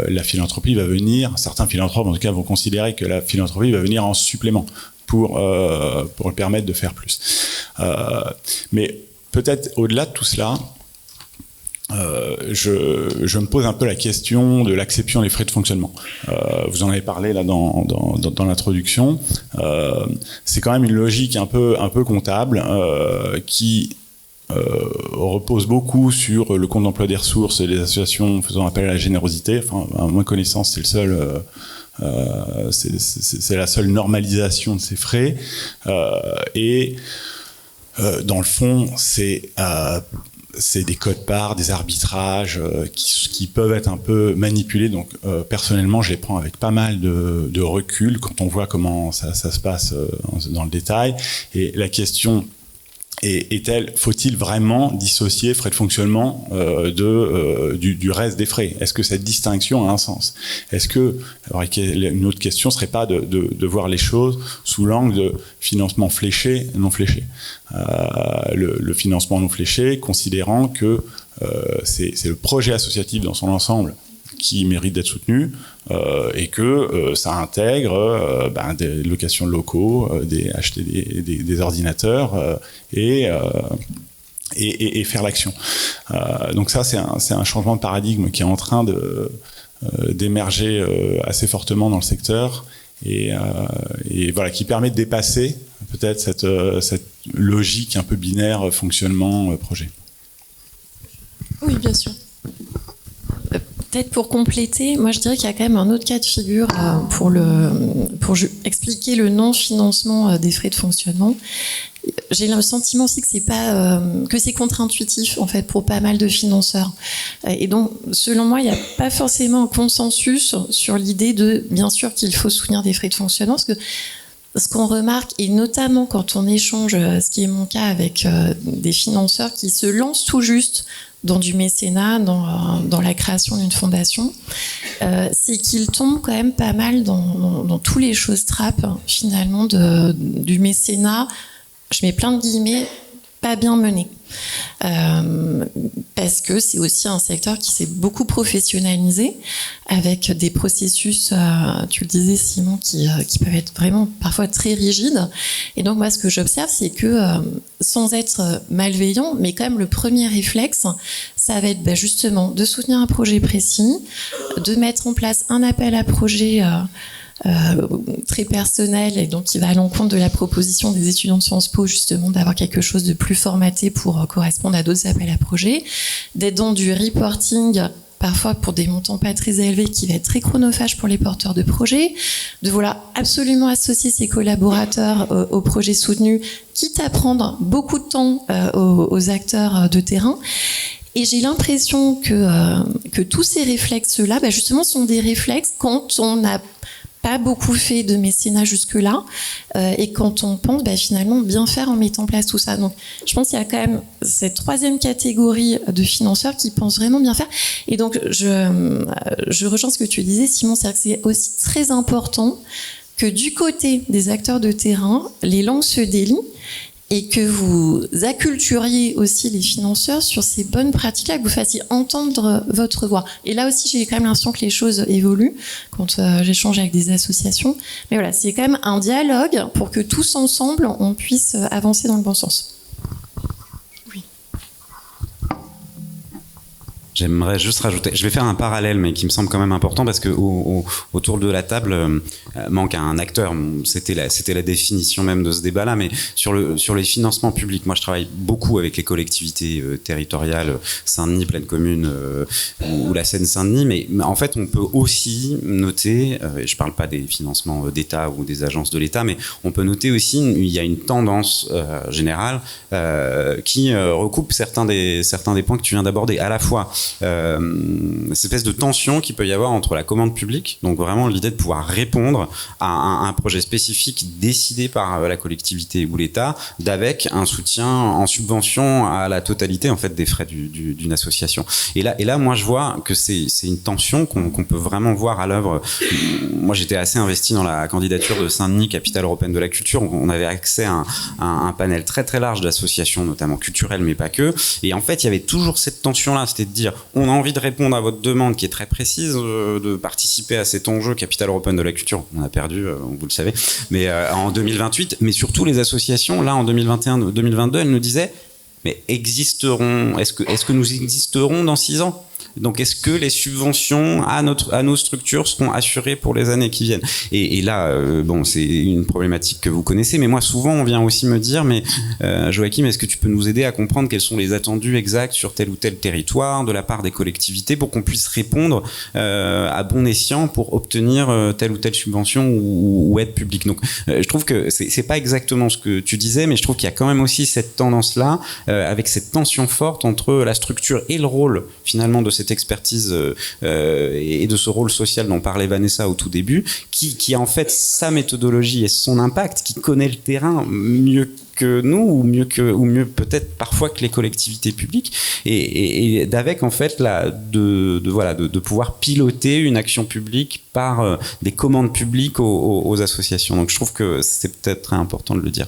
la philanthropie va venir, certains philanthropes en tout cas vont considérer que la philanthropie va venir en supplément pour le permettre de faire plus. Mais peut-être au-delà de tout cela, je me pose un peu la question de l'acception des frais de fonctionnement. Vous en avez parlé là dans l'introduction. C'est quand même une logique un peu comptable qui repose beaucoup sur le compte d'emploi des ressources et les associations faisant appel à la générosité. Enfin, à ma connaissance, c'est le seul. C'est la seule normalisation de ces frais. Et dans le fond, c'est des codes-parts, des arbitrages qui peuvent être un peu manipulés. Donc, personnellement, je les prends avec pas mal de recul quand on voit comment ça se passe dans le détail. Et la question est-elle, faut-il vraiment dissocier frais de fonctionnement du reste des frais? Est-ce que cette distinction a un sens? Alors, une autre question serait pas de voir les choses sous l'angle de financement fléché, non fléché. Le financement non fléché, considérant que c'est le projet associatif dans son ensemble qui mérite d'être soutenu et que ça intègre des locations de locaux, acheter des ordinateurs et faire l'action. Donc ça, c'est un changement de paradigme qui est en train d'émerger assez fortement dans le secteur et voilà, qui permet de dépasser peut-être cette logique un peu binaire fonctionnement-projet. Oui, bien sûr. Peut-être pour compléter, moi je dirais qu'il y a quand même un autre cas de figure pour expliquer le non-financement des frais de fonctionnement. J'ai le sentiment aussi que c'est contre-intuitif en fait pour pas mal de financeurs. Et donc, selon moi, il n'y a pas forcément un consensus sur l'idée de, bien sûr, qu'il faut soutenir des frais de fonctionnement, parce que ce qu'on remarque, et notamment quand on échange, ce qui est mon cas avec des financeurs qui se lancent tout juste dans du mécénat, dans la création d'une fondation, c'est qu'ils tombent quand même pas mal dans tous les choses-trappes, finalement, du mécénat, je mets plein de guillemets, pas bien mené. Parce que c'est aussi un secteur qui s'est beaucoup professionnalisé, avec des processus, tu le disais Simon, qui peuvent être vraiment parfois très rigides. Et donc moi ce que j'observe, c'est que sans être malveillant, mais quand même le premier réflexe, ça va être justement de soutenir un projet précis, de mettre en place un appel à projet très personnel, et donc qui va à l'encontre de la proposition des étudiants de Sciences Po, justement d'avoir quelque chose de plus formaté pour correspondre à d'autres appels à projets, d'être dans du reporting parfois pour des montants pas très élevés qui va être très chronophage pour les porteurs de projets, de vouloir absolument associer ses collaborateurs aux projets soutenus, quitte à prendre beaucoup de temps aux acteurs de terrain. Et j'ai l'impression que tous ces réflexes-là, justement, sont des réflexes quand on n'a pas beaucoup fait de mécénat jusque-là, et quand on pense finalement bien faire en mettant en place tout ça. Donc je pense qu'il y a quand même cette troisième catégorie de financeurs qui pensent vraiment bien faire. Et donc je rejoins ce que tu disais, Simon, c'est-à-dire que c'est aussi très important que du côté des acteurs de terrain, les langues se délient et que vous acculturiez aussi les financeurs sur ces bonnes pratiques-là, que vous fassiez entendre votre voix. Et là aussi, j'ai quand même l'impression que les choses évoluent quand j'échange avec des associations. Mais voilà, c'est quand même un dialogue pour que tous ensemble, on puisse avancer dans le bon sens. J'aimerais juste rajouter, je vais faire un parallèle, mais qui me semble quand même important, parce que autour de la table manque un acteur. C'était la définition même de ce débat-là, mais sur les financements publics, moi je travaille beaucoup avec les collectivités territoriales, Saint-Denis, Plaine Commune ou la Seine-Saint-Denis, mais en fait on peut aussi noter, je parle pas des financements d'État ou des agences de l'État, mais on peut noter aussi, il y a une tendance générale qui recoupe certains des points que tu viens d'aborder, à la fois cette espèce de tension qu'il peut y avoir entre la commande publique, donc vraiment l'idée de pouvoir répondre à un projet spécifique décidé par la collectivité ou l'État, d'avec un soutien en subvention à la totalité en fait des frais d'une association. Et là, moi je vois que c'est une tension qu'on peut vraiment voir à l'œuvre. Moi j'étais assez investi dans la candidature de Saint-Denis, capitale européenne de la culture. On avait accès à un panel très très large d'associations, notamment culturelles, mais pas que. Et en fait, il y avait toujours cette tension-là, c'était de dire on a envie de répondre à votre demande qui est très précise, de participer à cet enjeu capitale européenne de la culture. On a perdu, vous le savez, mais en 2028. Mais surtout les associations, là en 2021-2022, elles nous disaient mais est-ce que nous existerons dans 6 ans ? Donc, est-ce que les subventions à nos structures seront assurées pour les années qui viennent ? Et là, bon, c'est une problématique que vous connaissez, mais moi, souvent, on vient aussi me dire, mais Joachim, est-ce que tu peux nous aider à comprendre quels sont les attendus exacts sur tel ou tel territoire de la part des collectivités pour qu'on puisse répondre à bon escient pour obtenir telle ou telle subvention ou aide publique. Donc, je trouve que c'est pas exactement ce que tu disais, mais je trouve qu'il y a quand même aussi cette tendance-là, avec cette tension forte entre la structure et le rôle, finalement, de cette expertise et de ce rôle social dont parlait Vanessa au tout début, qui a en fait sa méthodologie et son impact, qui connaît le terrain mieux que nous, ou mieux peut-être parfois que les collectivités publiques, et d'avec en fait de pouvoir piloter une action publique par des commandes publiques aux associations. Donc je trouve que c'est peut-être très important de le dire.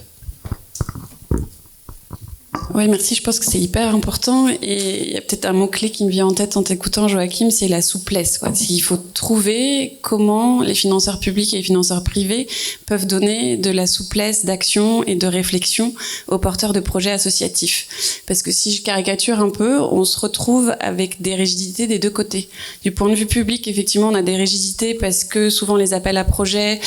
Oui, merci. Je pense que c'est hyper important. Et il y a peut-être un mot-clé qui me vient en tête en t'écoutant, Joachim, c'est la souplesse, quoi. Il faut trouver comment les financeurs publics et les financeurs privés peuvent donner de la souplesse d'action et de réflexion aux porteurs de projets associatifs. Parce que si je caricature un peu, on se retrouve avec des rigidités des deux côtés. Du point de vue public, effectivement, on a des rigidités parce que souvent les appels à projets,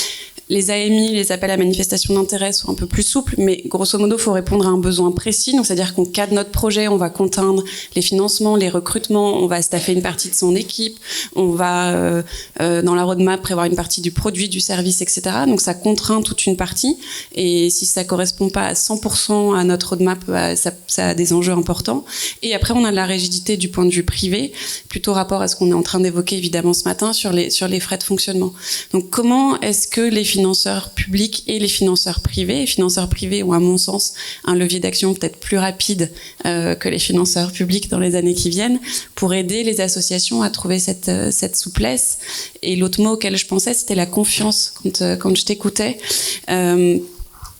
les AMI, les appels à manifestation d'intérêt sont un peu plus souples, mais grosso modo, il faut répondre à un besoin précis. Donc, c'est-à-dire qu'on cadre notre projet, on va contraindre les financements, les recrutements, on va staffer une partie de son équipe, on va, dans la roadmap, prévoir une partie du produit, du service, etc. Donc, ça contraint toute une partie. Et si ça correspond pas à 100% à notre roadmap, ça a des enjeux importants. Et après, on a de la rigidité du point de vue privé, plutôt rapport à ce qu'on est en train d'évoquer, évidemment, ce matin, sur les frais de fonctionnement. Donc, comment est-ce que les financeurs publics et les financeurs privés. Les financeurs privés ont, à mon sens, un levier d'action peut-être plus rapide que les financeurs publics dans les années qui viennent pour aider les associations à trouver cette souplesse. Et l'autre mot auquel je pensais, c'était la confiance quand je t'écoutais.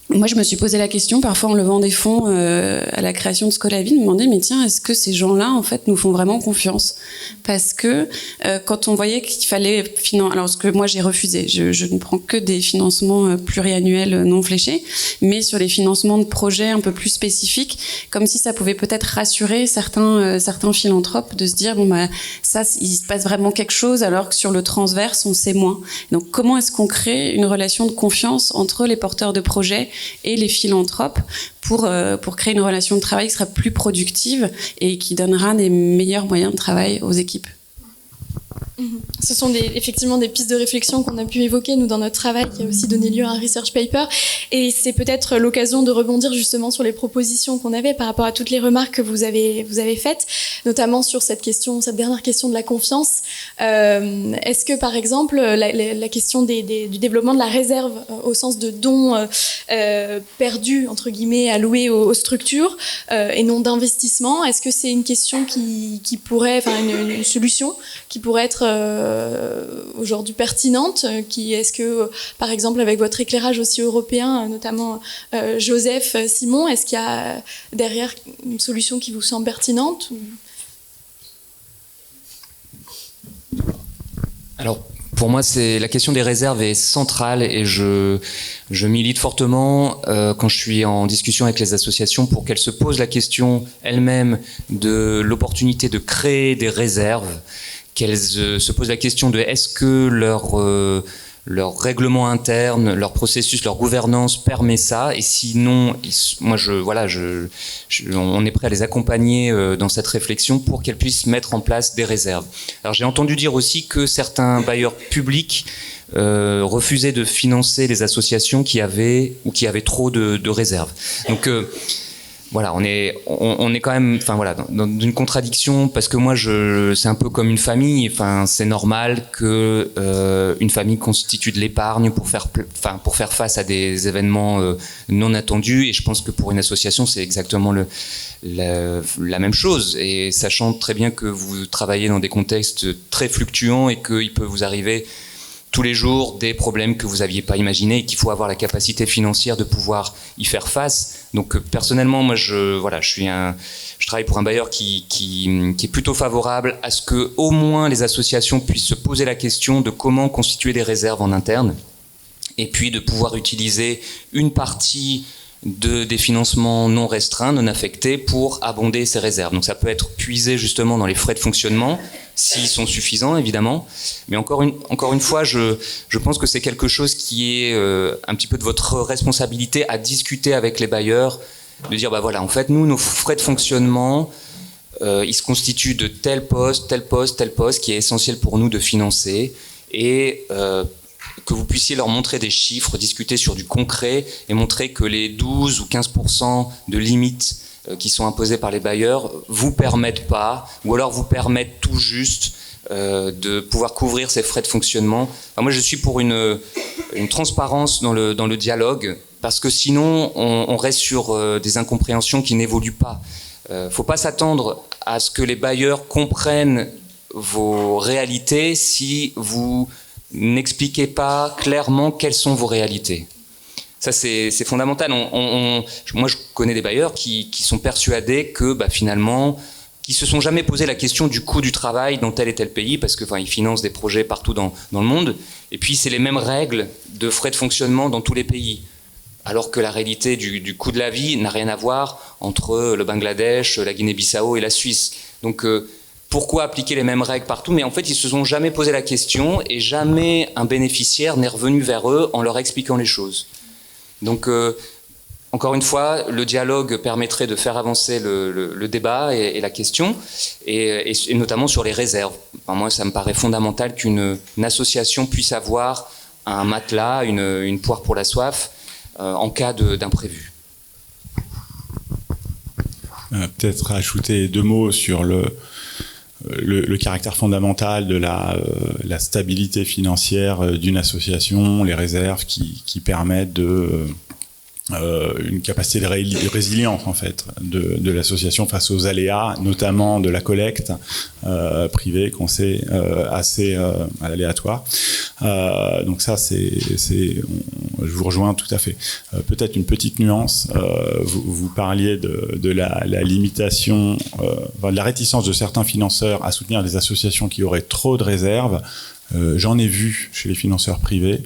Moi, je me suis posé la question, parfois en levant des fonds à la création de Scolavi, de me demander, mais tiens, est-ce que ces gens-là, en fait, nous font vraiment confiance ? Parce que quand on voyait qu'il fallait financer, alors ce que moi j'ai refusé, je ne prends que des financements pluriannuels non fléchés, mais sur les financements de projets un peu plus spécifiques, comme si ça pouvait peut-être rassurer certains philanthropes de se dire, bon bah ça, il se passe vraiment quelque chose, alors que sur le transverse, on sait moins. Donc comment est-ce qu'on crée une relation de confiance entre les porteurs de projets et les philanthropes pour créer une relation de travail qui sera plus productive et qui donnera des meilleurs moyens de travail aux équipes. Ce sont effectivement des pistes de réflexion qu'on a pu évoquer, nous, dans notre travail, qui a aussi donné lieu à un research paper. Et c'est peut-être l'occasion de rebondir justement sur les propositions qu'on avait par rapport à toutes les remarques que vous avez faites, notamment sur cette dernière question de la confiance. Est-ce que, par exemple, la question du développement de la réserve au sens de dons perdus, entre guillemets, alloués aux structures et non d'investissement, est-ce que c'est une question qui pourrait, enfin une solution qui pourrait être aujourd'hui pertinentes. Est-ce que, par exemple, avec votre éclairage aussi européen, notamment Joseph, Simon, est-ce qu'il y a derrière une solution qui vous semble pertinente Alors, pour moi, la question des réserves est centrale et je milite fortement quand je suis en discussion avec les associations pour qu'elles se posent la question elles-mêmes de l'opportunité de créer des réserves, qu'elles se posent la question de est-ce que leur règlement interne, leur processus, leur gouvernance permet ça, et sinon, moi, on est prêt à les accompagner dans cette réflexion pour qu'elles puissent mettre en place des réserves. Alors, j'ai entendu dire aussi que certains bailleurs publics refusaient de financer les associations qui avaient trop de réserves. Donc, voilà, on est quand même, dans une contradiction, parce que moi, c'est un peu comme une famille. C'est normal que une famille constitue de l'épargne pour faire face à des événements non attendus. Et je pense que pour une association, c'est exactement la même chose. Et sachant très bien que vous travaillez dans des contextes très fluctuants et qu'il peut vous arriver tous les jours des problèmes que vous n'aviez pas imaginés et qu'il faut avoir la capacité financière de pouvoir y faire face. Donc personnellement, moi je travaille pour un bailleur qui est plutôt favorable à ce que au moins les associations puissent se poser la question de comment constituer des réserves en interne et puis de pouvoir utiliser une partie des financements non restreints, non affectés pour abonder ces réserves. Donc ça peut être puisé justement dans les frais de fonctionnement, s'ils sont suffisants évidemment, mais encore une fois, je pense que c'est quelque chose qui est un petit peu de votre responsabilité à discuter avec les bailleurs, de dire en fait nous, nos frais de fonctionnement, ils se constituent de tel poste, qui est essentiel pour nous de financer, et que vous puissiez leur montrer des chiffres, discuter sur du concret et montrer que les 12 ou 15% de limites qui sont imposées par les bailleurs vous permettent pas, ou alors vous permettent tout juste de pouvoir couvrir ces frais de fonctionnement. Alors moi, je suis pour une transparence dans le dialogue, parce que sinon, on reste sur des incompréhensions qui n'évoluent pas. Faut pas s'attendre à ce que les bailleurs comprennent vos réalités si vous n'expliquez pas clairement quelles sont vos réalités. Ça, c'est fondamental. Moi, je connais des bailleurs qui sont persuadés que finalement, qui se sont jamais posé la question du coût du travail dans tel et tel pays, parce que ils financent des projets partout dans le monde, et puis c'est les mêmes règles de frais de fonctionnement dans tous les pays, alors que la réalité du coût de la vie n'a rien à voir entre le Bangladesh, la Guinée-Bissau et la Suisse. Donc pourquoi appliquer les mêmes règles partout? Mais en fait, ils se sont jamais posé la question, et jamais un bénéficiaire n'est revenu vers eux en leur expliquant les choses. Donc, encore une fois, le dialogue permettrait de faire avancer le débat et la question, et notamment sur les réserves. Moi, ça me paraît fondamental qu'une association puisse avoir un matelas, une poire pour la soif, en cas d'imprévu. Peut-être ajouter 2 mots sur le caractère fondamental de la stabilité financière d'une association, les réserves qui permettent une capacité de résilience en fait de l'association face aux aléas, notamment de la collecte privée qu'on sait assez aléatoire. Donc ça, je vous rejoins tout à fait. Peut-être une petite nuance. Vous parliez de la limitation, de la réticence de certains financeurs à soutenir des associations qui auraient trop de réserves. J'en ai vu chez les financeurs privés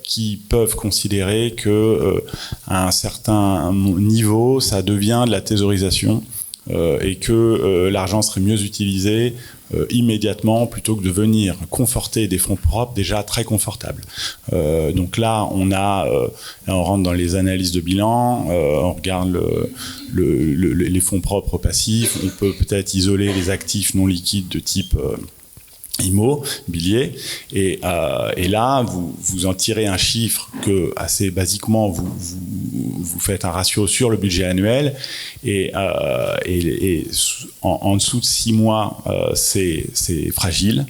qui peuvent considérer que à un certain niveau, ça devient de la thésaurisation et que l'argent serait mieux utilisé immédiatement plutôt que de venir conforter des fonds propres déjà très confortables. Donc là, on rentre dans les analyses de bilan, on regarde les fonds propres passifs, on peut peut-être isoler les actifs non liquides de type immobilier, et là vous en tirez un chiffre que assez basiquement vous faites un ratio sur le budget annuel, et en dessous de 6 mois c'est fragile,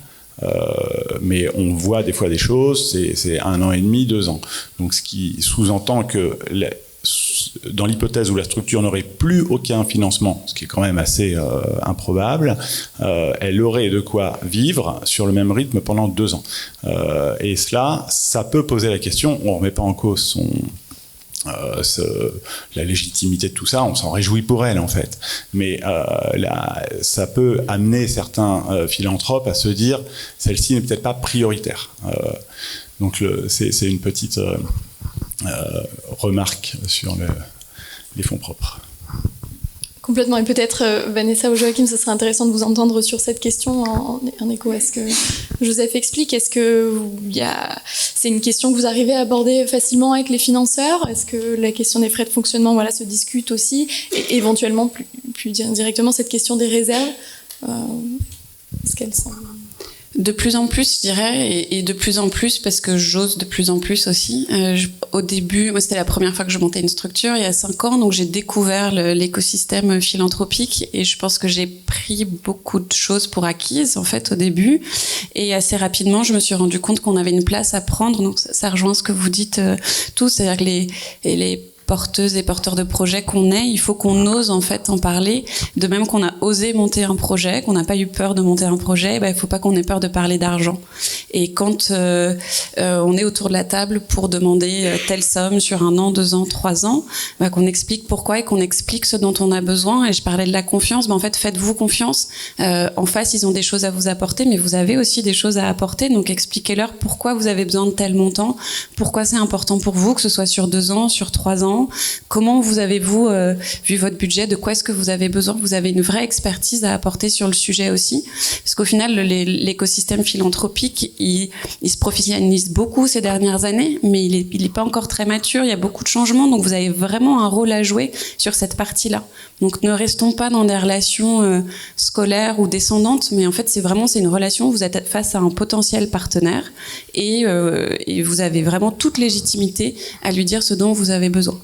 mais on voit des fois des choses, c'est 1 an et demi, 2 ans, donc ce qui sous-entend que dans l'hypothèse où la structure n'aurait plus aucun financement, ce qui est quand même assez improbable, elle aurait de quoi vivre sur le même rythme pendant 2 ans. Et cela, ça peut poser la question, on ne remet pas en cause la légitimité de tout ça, on s'en réjouit pour elle en fait. Mais ça peut amener certains philanthropes à se dire celle-ci n'est peut-être pas prioritaire. Donc c'est une petite remarque sur les fonds propres. Complètement. Et peut-être, Vanessa ou Joachim, ce serait intéressant de vous entendre sur cette question en écho à ce que Joseph explique. Est-ce que c'est une question que vous arrivez à aborder facilement avec les financeurs? Est-ce que la question des frais de fonctionnement se discute aussi? Et éventuellement, plus directement, cette question des réserves, est-ce qu'elles sont... De plus en plus, je dirais, et de plus en plus parce que j'ose de plus en plus aussi. Au début, moi c'était la première fois que je montais une structure il y a 5 ans, donc j'ai découvert l'écosystème philanthropique et je pense que j'ai pris beaucoup de choses pour acquises en fait au début et assez rapidement je me suis rendu compte qu'on avait une place à prendre. Donc ça rejoint ce que vous dites tous, c'est-à-dire que les porteuses et porteurs de projets qu'on est, il faut qu'on ose en fait en parler. De même qu'on a osé monter un projet, qu'on n'a pas eu peur de monter un projet, il faut pas qu'on ait peur de parler d'argent. Et quand on est autour de la table pour demander telle somme sur 1 an, 2 ans, 3 ans, qu'on explique pourquoi et qu'on explique ce dont on a besoin. Et je parlais de la confiance, en fait faites-vous confiance. En face, ils ont des choses à vous apporter, mais vous avez aussi des choses à apporter. Donc expliquez-leur pourquoi vous avez besoin de tel montant, pourquoi c'est important pour vous, que ce soit sur 2 ans, sur 3 ans. Comment vous avez-vous vu votre budget? De quoi est-ce que vous avez besoin? Vous avez une vraie expertise à apporter sur le sujet aussi. Parce qu'au final, l'écosystème philanthropique, il se professionnalise beaucoup ces dernières années, mais il est pas encore très mature. Il y a beaucoup de changements. Donc, vous avez vraiment un rôle à jouer sur cette partie-là. Donc, ne restons pas dans des relations scolaires ou descendantes, mais en fait, c'est une relation où vous êtes face à un potentiel partenaire et vous avez vraiment toute légitimité à lui dire ce dont vous avez besoin.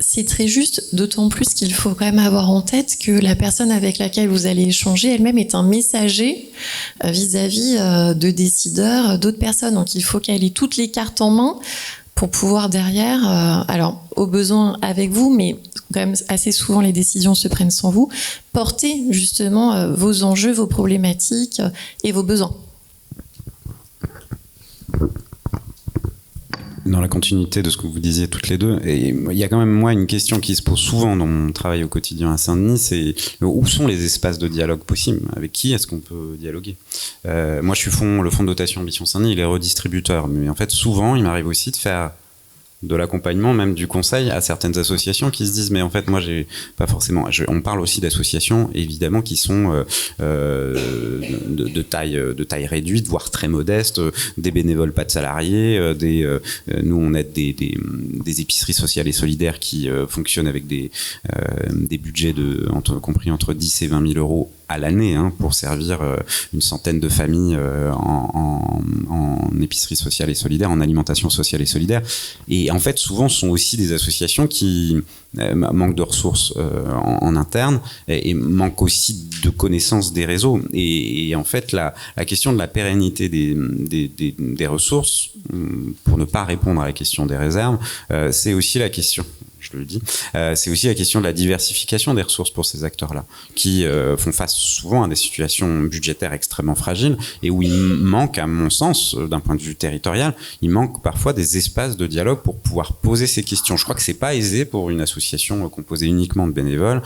C'est très juste, d'autant plus qu'il faut quand même avoir en tête que la personne avec laquelle vous allez échanger elle-même est un messager vis-à-vis de décideurs, d'autres personnes. Donc il faut qu'elle ait toutes les cartes en main pour pouvoir derrière, alors au besoin avec vous, mais quand même assez souvent les décisions se prennent sans vous, porter justement vos enjeux, vos problématiques et vos besoins. Dans la continuité de ce que vous disiez toutes les deux, et il y a quand même moi une question qui se pose souvent dans mon travail au quotidien à Saint-Denis, c'est où sont les espaces de dialogue possibles? Avec qui est-ce qu'on peut dialoguer? Moi je suis le fonds de dotation Ambition Saint-Denis, il est redistributeur, mais en fait souvent il m'arrive aussi de faire de l'accompagnement, même du conseil à certaines associations qui se disent mais en fait moi j'ai pas forcément, on parle aussi d'associations évidemment qui sont de taille réduite voire très modeste, des bénévoles pas de salariés, nous on aide des épiceries sociales et solidaires qui fonctionnent avec des budgets compris entre 10 et 20 000 euros à l'année pour servir une centaine de familles en épicerie sociale et solidaire, en alimentation sociale et solidaire. Et en fait, souvent, ce sont aussi des associations qui manquent de ressources en interne et manquent aussi de connaissances des réseaux. Et en fait, la question de la pérennité des ressources, pour ne pas répondre à la question des réserves, c'est aussi la question... Je le dis, c'est aussi la question de la diversification des ressources pour ces acteurs-là, qui font face souvent à des situations budgétaires extrêmement fragiles et où il manque, à mon sens, d'un point de vue territorial, il manque parfois des espaces de dialogue pour pouvoir poser ces questions. Je crois que c'est pas aisé pour une association composée uniquement de bénévoles,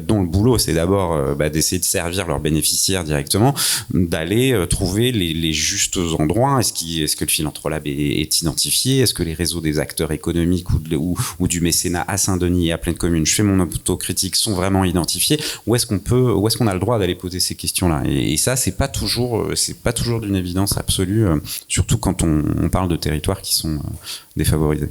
dont le boulot c'est d'abord d'essayer de servir leurs bénéficiaires directement, d'aller trouver les justes endroits. Est-ce que le Philantrolab est identifié? Est-ce que les réseaux des acteurs économiques ou du mécénat à Saint-Denis et à Pleine Commune, je fais mon autocritique, sont vraiment identifiés? Où est-ce qu'on a le droit d'aller poser ces questions-là? Et ça, c'est pas toujours d'une évidence absolue, surtout quand on parle de territoires qui sont défavorisés.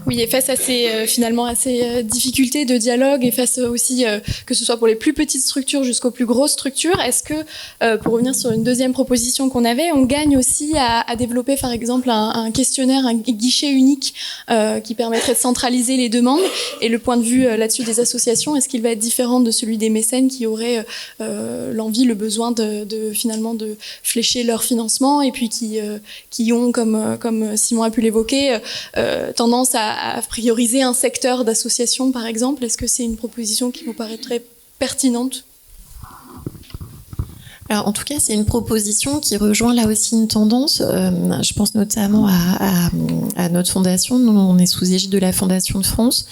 Oui, et face à ces difficultés de dialogue et face aussi, que ce soit pour les plus petites structures jusqu'aux plus grosses structures, est-ce que, pour revenir sur une deuxième proposition qu'on avait, on gagne aussi à développer par exemple un questionnaire, un guichet unique qui permettrait de centraliser les demandes, et le point de vue là-dessus des associations, est-ce qu'il va être différent de celui des mécènes qui auraient l'envie, le besoin finalement de flécher leur financement, et puis qui ont, comme Simon a pu l'évoquer, tendance à prioriser un secteur d'association, par exemple. Est-ce que c'est une proposition qui vous paraîtrait pertinente ? Alors, en tout cas, c'est une proposition qui rejoint là aussi une tendance. Je pense notamment à notre fondation. Nous, on est sous égide de la Fondation de France.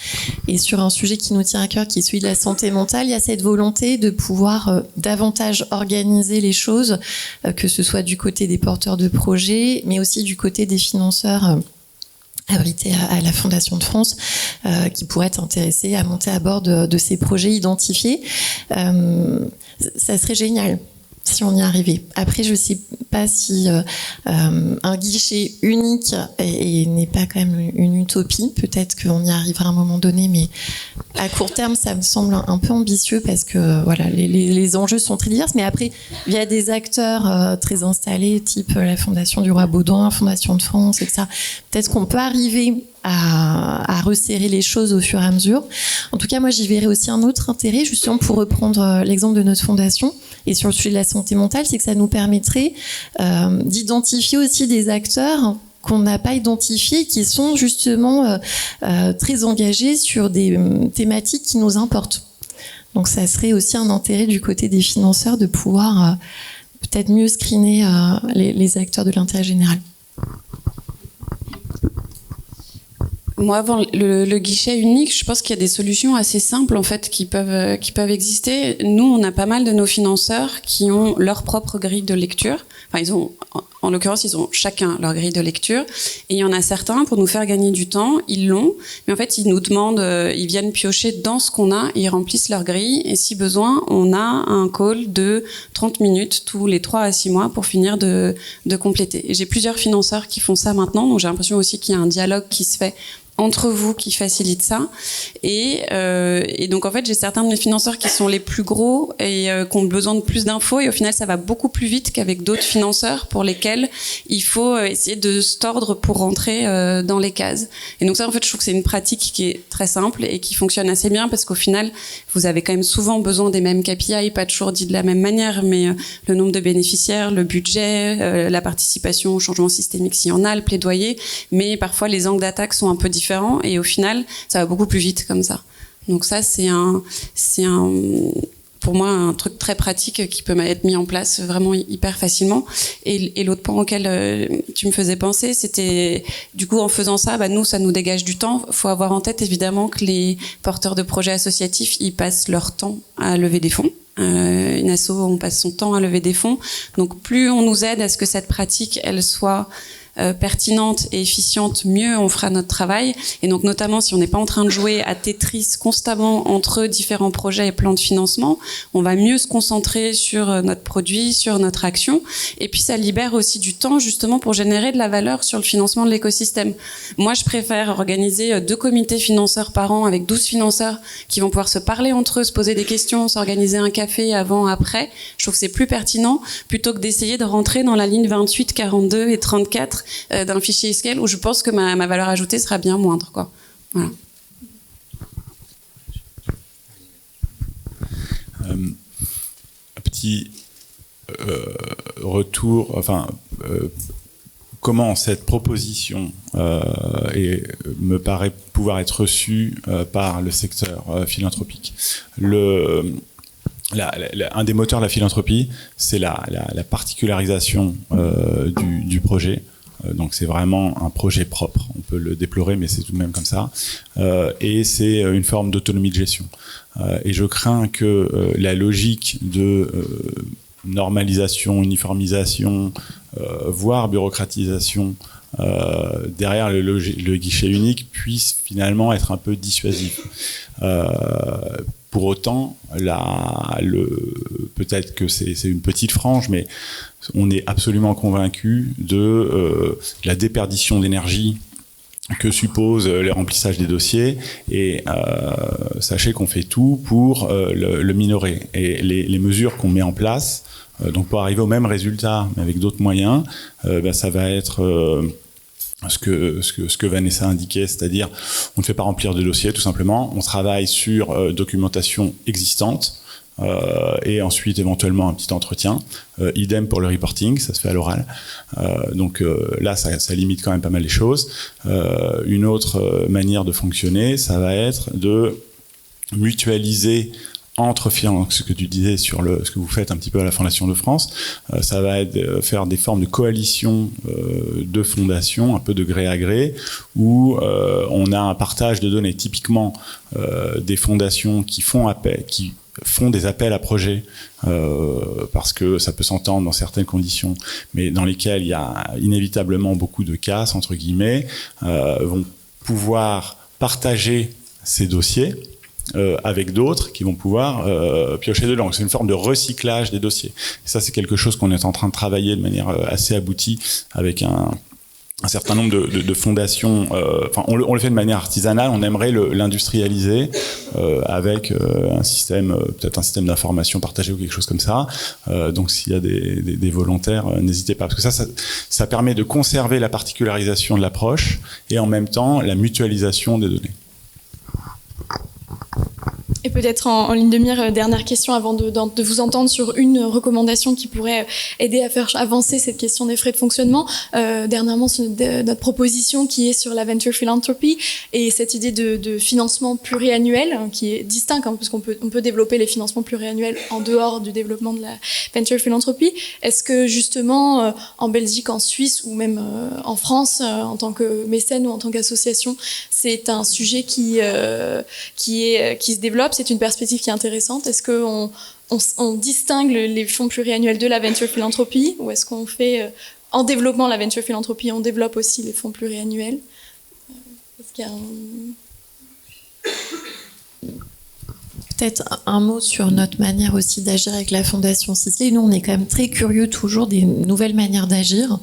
Et sur un sujet qui nous tient à cœur, qui est celui de la santé mentale, il y a cette volonté de pouvoir davantage organiser les choses, que ce soit du côté des porteurs de projets, mais aussi du côté des financeurs abrités à la Fondation de France, qui pourraient être intéressés à monter à bord de ces projets identifiés. Ça serait génial si on y arrivait. Après, je ne sais pas si un guichet unique n'est pas quand même une utopie. Peut-être qu'on y arrivera à un moment donné, mais à court terme, ça me semble un peu ambitieux parce que voilà, les enjeux sont très divers. Mais après, il y a des acteurs très installés, type la Fondation du Roi Baudouin, Fondation de France, etc. Peut-être qu'on peut arriver à resserrer les choses au fur et à mesure. En tout cas, moi, j'y verrais aussi un autre intérêt, justement, pour reprendre l'exemple de notre fondation, et sur le sujet de la santé mentale, c'est que ça nous permettrait d'identifier aussi des acteurs qu'on n'a pas identifiés, qui sont justement très engagés sur des thématiques qui nous importent. Donc, ça serait aussi un intérêt du côté des financeurs de pouvoir peut-être mieux screener les acteurs de l'intérêt général. Moi, avant le guichet unique, je pense qu'il y a des solutions assez simples en fait qui peuvent exister. Nous, on a pas mal de nos financeurs qui ont leur propre grille de lecture. Enfin, en l'occurrence, ils ont chacun leur grille de lecture. Et il y en a certains, pour nous faire gagner du temps, ils l'ont. Mais en fait, ils nous demandent, ils viennent piocher dans ce qu'on a, ils remplissent leur grille. Et si besoin, on a un call de 30 minutes tous les 3 à 6 mois pour finir de compléter. Et j'ai plusieurs financeurs qui font ça maintenant. Donc, j'ai l'impression aussi qu'il y a un dialogue qui se fait entre vous qui facilite ça. Et donc, en fait, j'ai certains de mes financeurs qui sont les plus gros et qui ont besoin de plus d'infos. Et au final, ça va beaucoup plus vite qu'avec d'autres financeurs pour lesquels il faut essayer de se tordre pour rentrer dans les cases. Et donc ça, en fait, je trouve que c'est une pratique qui est très simple et qui fonctionne assez bien parce qu'au final, vous avez quand même souvent besoin des mêmes KPI, pas toujours dit de la même manière, mais le nombre de bénéficiaires, le budget, la participation au changement systémique s'il y en a, le plaidoyer. Mais parfois, les angles d'attaque sont un peu différents et au final, ça va beaucoup plus vite comme ça. Donc ça, c'est pour moi un truc très pratique qui peut être mis en place vraiment hyper facilement. Et l'autre point auquel tu me faisais penser, c'était du coup en faisant ça, nous, ça nous dégage du temps. Il faut avoir en tête évidemment que les porteurs de projets associatifs, ils passent leur temps à lever des fonds. Une asso, on passe son temps à lever des fonds. Donc plus on nous aide à ce que cette pratique, elle soit pertinente et efficiente, mieux on fera notre travail. Et donc notamment si on n'est pas en train de jouer à Tetris constamment entre différents projets et plans de financement, on va mieux se concentrer sur notre produit, sur notre action. Et puis ça libère aussi du temps justement pour générer de la valeur sur le financement de l'écosystème. Moi, je préfère organiser 2 comités financeurs par an avec 12 financeurs qui vont pouvoir se parler entre eux, se poser des questions, s'organiser un café avant, après. Je trouve que c'est plus pertinent plutôt que d'essayer de rentrer dans la ligne 28, 42 et 34 d'un fichier Excel où je pense que ma valeur ajoutée sera bien moindre, quoi. Voilà. Un petit retour, comment cette proposition me paraît pouvoir être reçue par le secteur philanthropique. Un des moteurs de la philanthropie, c'est la particularisation du projet. Donc c'est vraiment un projet propre. On peut le déplorer, mais c'est tout de même comme ça. Et c'est une forme d'autonomie de gestion. Et je crains que la logique de normalisation, uniformisation, voire bureaucratisation derrière le guichet unique puisse finalement être un peu dissuasif. Pour autant, peut-être que c'est une petite frange, mais on est absolument convaincu de la déperdition d'énergie que suppose le remplissage des dossiers, et sachez qu'on fait tout pour le minorer. Et les mesures qu'on met en place, donc pour arriver au même résultat, mais avec d'autres moyens, ça va être ce que Vanessa indiquait, c'est-à-dire on ne fait pas remplir de dossiers, tout simplement, on travaille sur documentation existante, et ensuite éventuellement un petit entretien. Idem pour le reporting, ça se fait à l'oral. Donc là, ça limite quand même pas mal les choses. Une autre manière de fonctionner, ça va être de mutualiser entre ce que tu disais sur ce que vous faites un petit peu à la Fondation de France, ça va être faire des formes de coalition de fondations, un peu de gré à gré, où on a un partage de données. Typiquement, des fondations qui font des appels à projets, parce que ça peut s'entendre dans certaines conditions, mais dans lesquelles il y a inévitablement beaucoup de casse, entre guillemets, vont pouvoir partager ces dossiers avec d'autres qui vont pouvoir piocher dedans. C'est une forme de recyclage des dossiers. Et ça, c'est quelque chose qu'on est en train de travailler de manière assez aboutie avec un certain nombre de fondations. On le fait de manière artisanale. On aimerait l'industrialiser avec un système, peut-être un système d'information partagé ou quelque chose comme ça. Donc, s'il y a des volontaires, n'hésitez pas, parce que ça permet de conserver la particularisation de l'approche et en même temps la mutualisation des données. Et peut-être en ligne de mire, dernière question avant de vous entendre sur une recommandation qui pourrait aider à faire avancer cette question des frais de fonctionnement. Dernièrement, c'est notre proposition qui est sur la venture philanthropy et cette idée de financement pluriannuel qui est distinct, parce qu'on peut développer les financements pluriannuels en dehors du développement de la venture philanthropy. Est-ce que justement en Belgique, en Suisse ou même en France, en tant que mécène ou en tant qu'association, c'est un sujet qui se développe? C'est une perspective qui est intéressante. Est-ce qu'on distingue les fonds pluriannuels de la venture philanthropie, ou est-ce qu'on fait, en développant la venture philanthropie, on développe aussi les fonds pluriannuels? Est-ce qu'il y a Peut-être un mot sur notre manière aussi d'agir avec la Fondation Sisley. Nous, on est quand même très curieux toujours des nouvelles manières d'agir.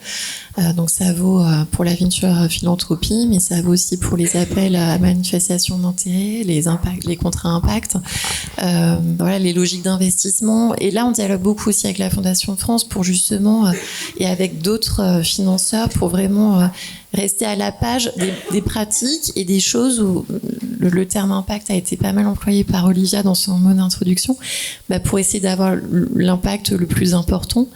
Donc ça vaut pour la venture philanthropie, mais ça vaut aussi pour les appels à manifestation d'intérêt, les contrats impact, les logiques d'investissement. Et là, on dialogue beaucoup aussi avec la Fondation de France pour justement, et avec d'autres financeurs, pour vraiment rester à la page des pratiques et des choses où le terme impact a été pas mal employé par Olivia dans son mot d'introduction, pour essayer d'avoir l'impact le plus important.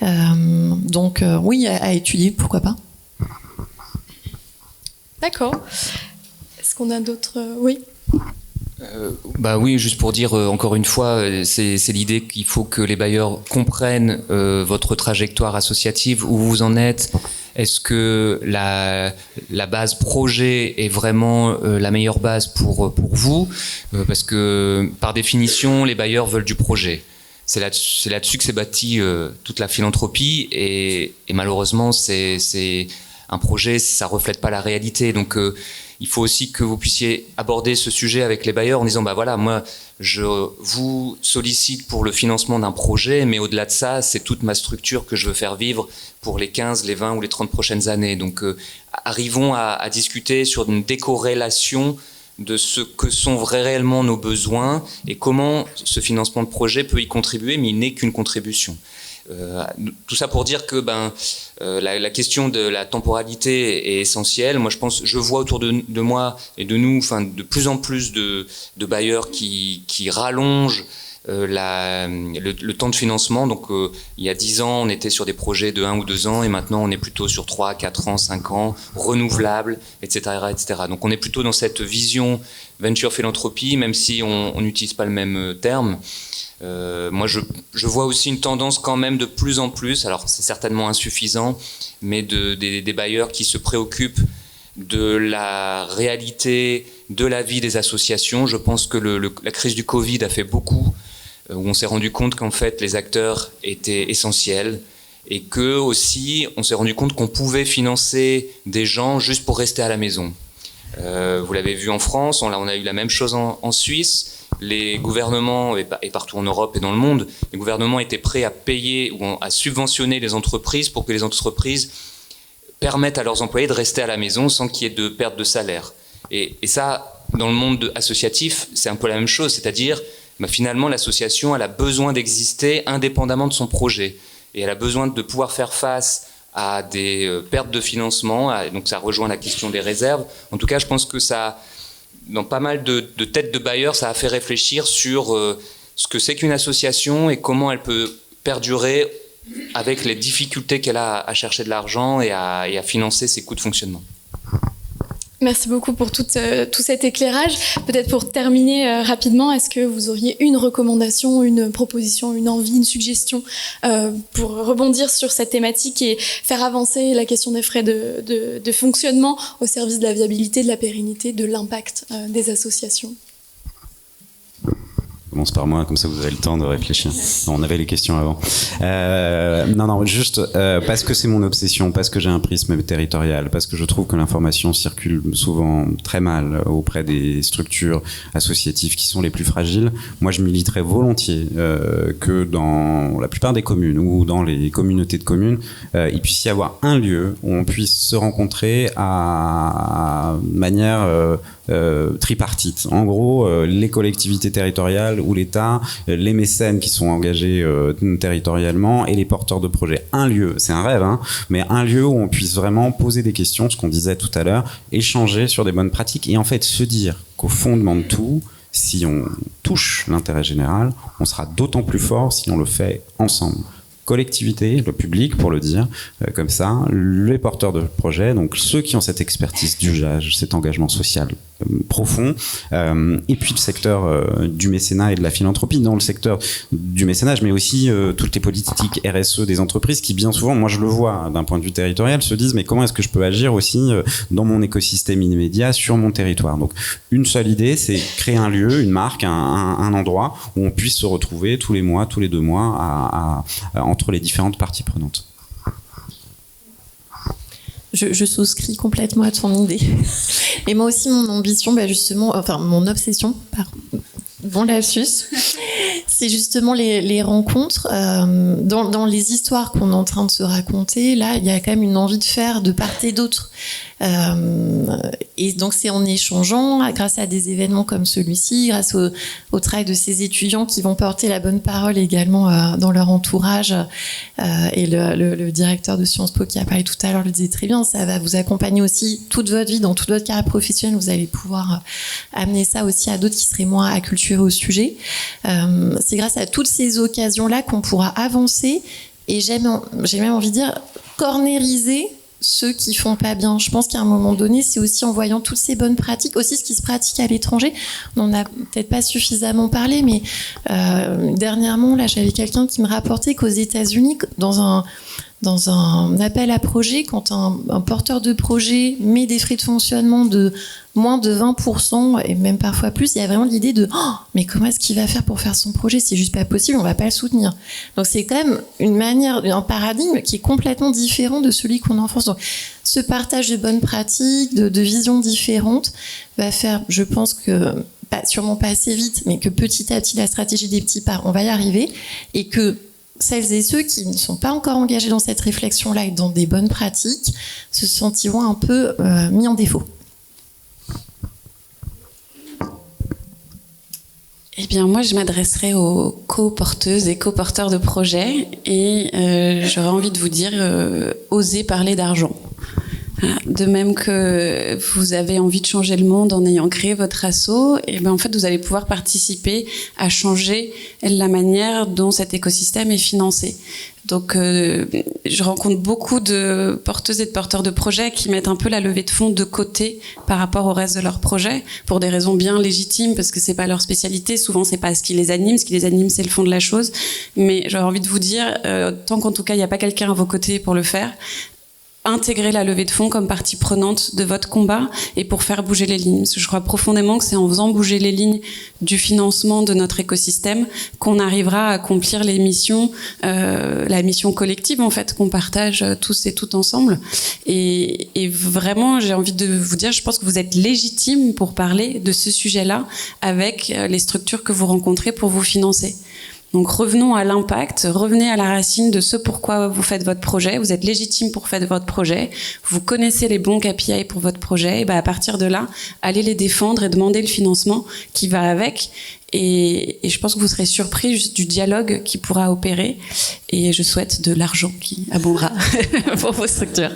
Donc oui, à étudier, pourquoi pas. D'accord. Est-ce qu'on a d'autres... Oui. Oui, juste pour dire encore une fois, c'est l'idée qu'il faut que les bailleurs comprennent votre trajectoire associative, où vous en êtes. Est-ce que la base projet est vraiment la meilleure base pour vous? Parce que par définition, les bailleurs veulent du projet. C'est là-dessus que s'est bâtie toute la philanthropie, et malheureusement, c'est un projet, ça reflète pas la réalité. Donc il faut aussi que vous puissiez aborder ce sujet avec les bailleurs en disant moi je vous sollicite pour le financement d'un projet, mais au-delà de ça, c'est toute ma structure que je veux faire vivre pour les 15, les 20 ou les 30 prochaines années. Donc arrivons à discuter sur une décorrélation de ce que sont réellement nos besoins et comment ce financement de projet peut y contribuer, mais il n'est qu'une contribution. Tout ça pour dire que la question de la temporalité est essentielle. Moi, je vois autour de moi et de nous, de plus en plus de bailleurs qui rallongent le temps de financement. Donc, il y a 10 ans, on était sur des projets de 1 ou 2 ans, et maintenant, on est plutôt sur 3, 4 ans, 5 ans, renouvelables, etc., etc. Donc, on est plutôt dans cette vision venture philanthropie, même si on n'utilise pas le même terme. Moi, je vois aussi une tendance quand même de plus en plus, alors c'est certainement insuffisant, mais des bailleurs qui se préoccupent de la réalité de la vie des associations. Je pense que la crise du Covid a fait beaucoup, où on s'est rendu compte qu'en fait les acteurs étaient essentiels, et que aussi on s'est rendu compte qu'on pouvait financer des gens juste pour rester à la maison. Vous l'avez vu en France, on a eu la même chose en Suisse. Les gouvernements, et partout en Europe et dans le monde, les gouvernements étaient prêts à payer ou à subventionner les entreprises pour que les entreprises permettent à leurs employés de rester à la maison sans qu'il y ait de perte de salaire. Et ça, dans le monde associatif, c'est un peu la même chose, c'est-à-dire finalement l'association elle a besoin d'exister indépendamment de son projet et elle a besoin de pouvoir faire face à des pertes de financement, donc ça rejoint la question des réserves. En tout cas, je pense que ça, dans pas mal de têtes de bailleurs, ça a fait réfléchir sur ce que c'est qu'une association et comment elle peut perdurer avec les difficultés qu'elle a à chercher de l'argent et à financer ses coûts de fonctionnement. Merci beaucoup pour tout cet éclairage. Peut-être pour terminer rapidement, est-ce que vous auriez une recommandation, une proposition, une envie, une suggestion pour rebondir sur cette thématique et faire avancer la question des frais de fonctionnement au service de la viabilité, de la pérennité, de l'impact des associations? Je commence par moi, comme ça vous avez le temps de réfléchir. Non, on avait les questions avant. Non, juste parce que c'est mon obsession, parce que j'ai un prisme territorial, parce que je trouve que l'information circule souvent très mal auprès des structures associatives qui sont les plus fragiles. Moi, je militerais volontiers que dans la plupart des communes ou dans les communautés de communes, il puisse y avoir un lieu où on puisse se rencontrer à manière tripartite. En gros, les collectivités territoriales ou l'État, les mécènes qui sont engagés territorialement et les porteurs de projets. Un lieu, c'est un rêve, hein, mais un lieu où on puisse vraiment poser des questions, ce qu'on disait tout à l'heure, échanger sur des bonnes pratiques et en fait se dire qu'au fondement de tout, si on touche l'intérêt général, on sera d'autant plus fort si on le fait ensemble. Collectivité, le public pour le dire comme ça, les porteurs de projets, donc ceux qui ont cette expertise d'usage, cet engagement social profond, et puis le secteur du mécénat et de la philanthropie. Dans le secteur du mécénat, mais aussi toutes les politiques RSE des entreprises qui bien souvent, moi je le vois d'un point de vue territorial, se disent mais comment est-ce que je peux agir aussi dans mon écosystème immédiat sur mon territoire. Donc une seule idée, c'est créer un lieu, une marque, un endroit où on puisse se retrouver tous les mois, tous les 2 mois entre les différentes parties prenantes. Je souscris complètement à ton idée. Et moi aussi, mon ambition, justement, enfin mon obsession, bon lapsus, c'est justement les rencontres. Dans les histoires qu'on est en train de se raconter, là, il y a quand même une envie de faire de part et d'autre. Et donc c'est en échangeant, grâce à des événements comme celui-ci, grâce au travail de ces étudiants qui vont porter la bonne parole également dans leur entourage. Et le directeur de Sciences Po qui a parlé tout à l'heure le disait très bien, ça va vous accompagner aussi toute votre vie, dans toute votre carrière professionnelle, vous allez pouvoir amener ça aussi à d'autres qui seraient moins acculturés au sujet. C'est grâce à toutes ces occasions-là qu'on pourra avancer et j'ai même envie de dire cornériser ceux qui font pas bien. Je pense qu'à un moment donné, c'est aussi en voyant toutes ces bonnes pratiques, aussi ce qui se pratique à l'étranger. On n'en a peut-être pas suffisamment parlé, mais dernièrement, là, j'avais quelqu'un qui me rapportait qu'aux États-Unis, dans un appel à projet, quand un porteur de projet met des frais de fonctionnement de moins de 20% et même parfois plus, il y a vraiment l'idée de mais comment est-ce qu'il va faire pour faire son projet? C'est juste pas possible, on va pas le soutenir. Donc c'est quand même une manière, un paradigme qui est complètement différent de celui qu'on a en France. Donc ce partage de bonnes pratiques, de visions différentes va faire, je pense que sûrement pas assez vite, mais que petit à petit la stratégie des petits pas, on va y arriver et que celles et ceux qui ne sont pas encore engagés dans cette réflexion-là et dans des bonnes pratiques se sentiront un peu mis en défaut. Eh bien, moi, je m'adresserai aux co-porteuses et co-porteurs de projets et j'aurais envie de vous dire, osez parler d'argent. De même que vous avez envie de changer le monde en ayant créé votre asso, et ben en fait vous allez pouvoir participer à changer la manière dont cet écosystème est financé. Donc je rencontre beaucoup de porteuses et de porteurs de projets qui mettent un peu la levée de fonds de côté par rapport au reste de leur projet pour des raisons bien légitimes parce que c'est pas leur spécialité, souvent c'est pas ce qui les anime, c'est le fond de la chose. Mais j'aurais envie de vous dire, tant qu'en tout cas il n'y a pas quelqu'un à vos côtés pour le faire, intégrer la levée de fonds comme partie prenante de votre combat et pour faire bouger les lignes. Parce que je crois profondément que c'est en faisant bouger les lignes du financement de notre écosystème qu'on arrivera à accomplir les missions, la mission collective en fait qu'on partage tous et toutes ensemble. Et vraiment, j'ai envie de vous dire, je pense que vous êtes légitime pour parler de ce sujet-là avec les structures que vous rencontrez pour vous financer. Donc revenons à l'impact, revenez à la racine de ce pourquoi vous faites votre projet. Vous êtes légitime pour faire votre projet, vous connaissez les bons KPI pour votre projet, et à partir de là, allez les défendre et demandez le financement qui va avec. Et je pense que vous serez surpris du dialogue qui pourra opérer. Et je souhaite de l'argent qui abondera pour vos structures.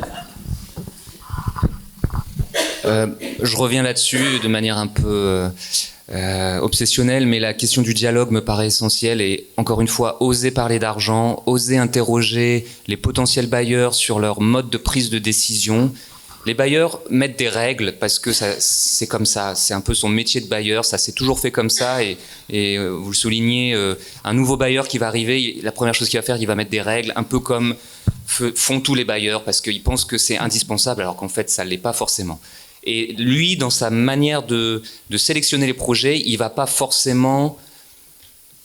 Je reviens là-dessus de manière un peu obsessionnelle, mais la question du dialogue me paraît essentielle. Et encore une fois, oser parler d'argent, oser interroger les potentiels bailleurs sur leur mode de prise de décision. Les bailleurs mettent des règles parce que c'est comme ça, c'est un peu son métier de bailleur, ça s'est toujours fait comme ça et vous le soulignez, un nouveau bailleur qui va arriver, la première chose qu'il va faire, il va mettre des règles, un peu comme font tous les bailleurs parce qu'ils pensent que c'est indispensable alors qu'en fait ça ne l'est pas forcément. Et lui, dans sa manière de sélectionner les projets, il ne va pas forcément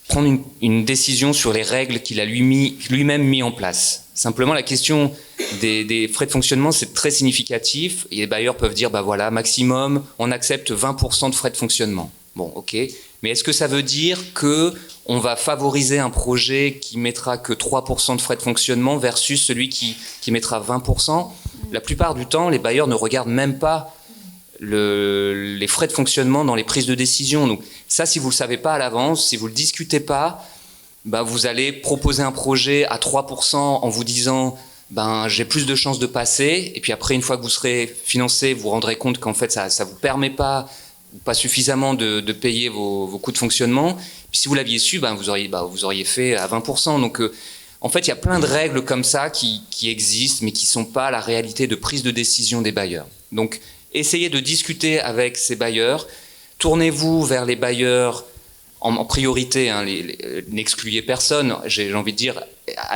prendre une décision sur les règles qu'il a lui-même mis en place. Simplement, la question des frais de fonctionnement, c'est très significatif. Et les bailleurs peuvent dire, voilà, maximum, on accepte 20% de frais de fonctionnement. Bon, ok. Mais est-ce que ça veut dire qu'on va favoriser un projet qui mettra que 3% de frais de fonctionnement versus celui qui mettra 20%? La plupart du temps, les bailleurs ne regardent même pas les frais de fonctionnement dans les prises de décision. Donc ça, si vous ne le savez pas à l'avance, si vous ne le discutez pas, vous allez proposer un projet à 3% en vous disant j'ai plus de chances de passer, et puis après, une fois que vous serez financé, vous vous rendrez compte qu'en fait ça ne vous permet pas suffisamment de payer vos coûts de fonctionnement. Puis si vous l'aviez su, vous auriez fait à 20%. Donc en fait, il y a plein de règles comme ça qui existent, mais qui ne sont pas la réalité de prise de décision des bailleurs. Donc essayez de discuter avec ces bailleurs, tournez-vous vers les bailleurs en priorité, n'excluez personne, j'ai envie de dire,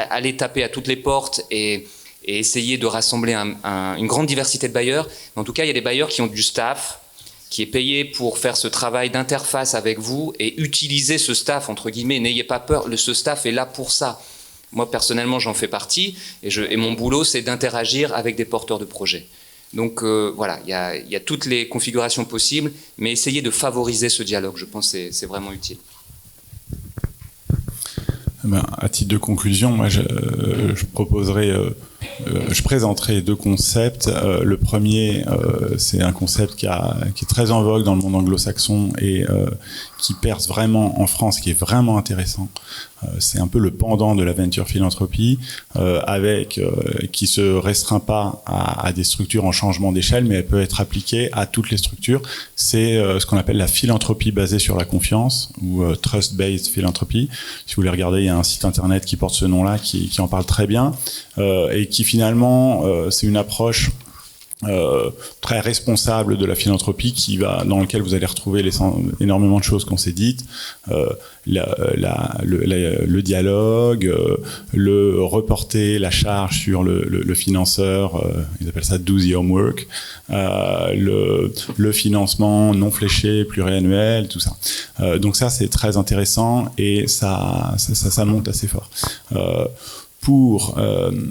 allez taper à toutes les portes et essayez de rassembler une grande diversité de bailleurs. Mais en tout cas, il y a des bailleurs qui ont du staff, qui est payé pour faire ce travail d'interface avec vous et utiliser ce staff, entre guillemets, n'ayez pas peur, ce staff est là pour ça. Moi, personnellement, j'en fais partie et mon boulot, c'est d'interagir avec des porteurs de projets. Donc voilà, il y a toutes les configurations possibles, mais essayez de favoriser ce dialogue, je pense que c'est vraiment utile. À titre de conclusion, moi je présenterai deux concepts. Le premier, c'est un concept qui est très en vogue dans le monde anglo-saxon et qui perce vraiment en France, qui est vraiment intéressant. C'est un peu le pendant de la venture philanthropie, qui se restreint pas à des structures en changement d'échelle, mais elle peut être appliquée à toutes les structures. C'est ce qu'on appelle la philanthropie basée sur la confiance, ou trust-based philanthropy. Si vous voulez regarder, il y a un site internet qui porte ce nom-là, qui en parle très bien, et qui finalement, c'est une approche très responsable de la philanthropie dans lequel vous allez retrouver énormément de choses qu'on s'est dites, le dialogue, le reporter la charge sur le financeur, ils appellent ça do the homework, le financement non fléché, pluriannuel, tout ça. Donc ça c'est très intéressant et ça monte assez fort. Pour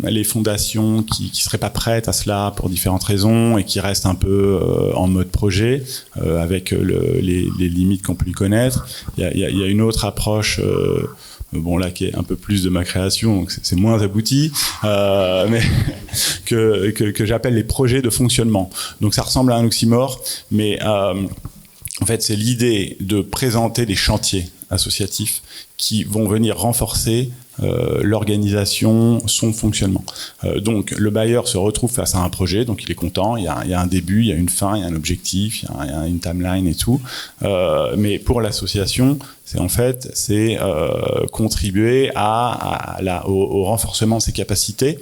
les fondations qui seraient pas prêtes à cela pour différentes raisons et qui restent un peu en mode projet, avec les limites qu'on peut lui connaître, il y a une autre approche là qui est un peu plus de ma création, donc c'est moins abouti, mais que j'appelle les projets de fonctionnement. Donc ça ressemble à un oxymore, mais en fait c'est l'idée de présenter des chantiers associatifs qui vont venir renforcer l'organisation, son fonctionnement. Donc le bailleur se retrouve face à un projet, donc il est content, il y a un début, il y a une fin, il y a un objectif, il y a une timeline et tout. Mais pour l'association, c'est contribuer au renforcement de ses capacités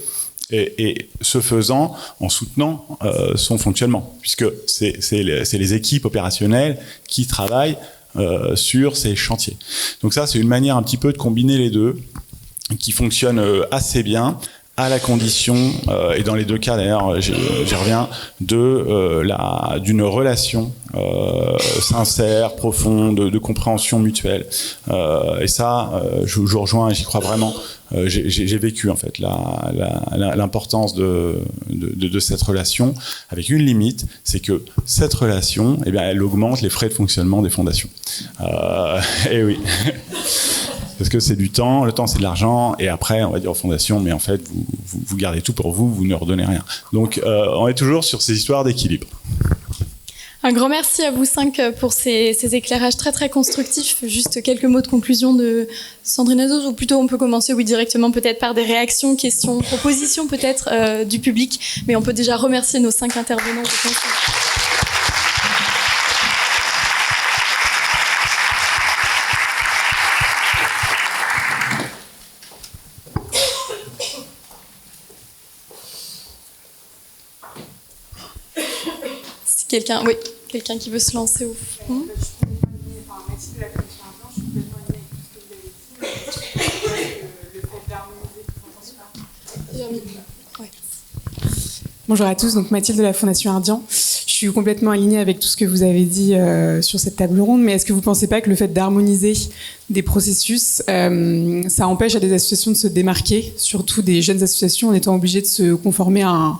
et ce faisant en soutenant son fonctionnement, puisque c'est les équipes opérationnelles qui travaillent sur ces chantiers. Donc ça, c'est une manière un petit peu de combiner les deux, qui fonctionne assez bien, à la condition, et dans les deux cas d'ailleurs, j'y reviens, d'une relation sincère, profonde, de compréhension mutuelle. Et ça, je vous rejoins et j'y crois vraiment. J'ai vécu en fait l'importance de cette relation, avec une limite, c'est que cette relation, elle augmente les frais de fonctionnement des fondations. Et oui. parce que c'est du temps, le temps c'est de l'argent, et après on va dire aux fondations, mais en fait vous gardez tout pour vous, vous ne redonnez rien. Donc on est toujours sur ces histoires d'équilibre. Un grand merci à vous 5 pour ces éclairages très très constructifs. Juste quelques mots de conclusion de Sandrine Azzouz, ou plutôt on peut commencer directement peut-être par des réactions, questions, propositions peut-être du public, mais on peut déjà remercier nos 5 intervenants. Je pense. Quelqu'un qui veut se lancer au fond. Bonjour à tous, donc Mathilde de la Fondation Ardian. Je suis complètement alignée avec tout ce que vous avez dit sur cette table ronde, mais est-ce que vous ne pensez pas que le fait d'harmoniser des processus, ça empêche à des associations de se démarquer, surtout des jeunes associations, en étant obligées de se conformer à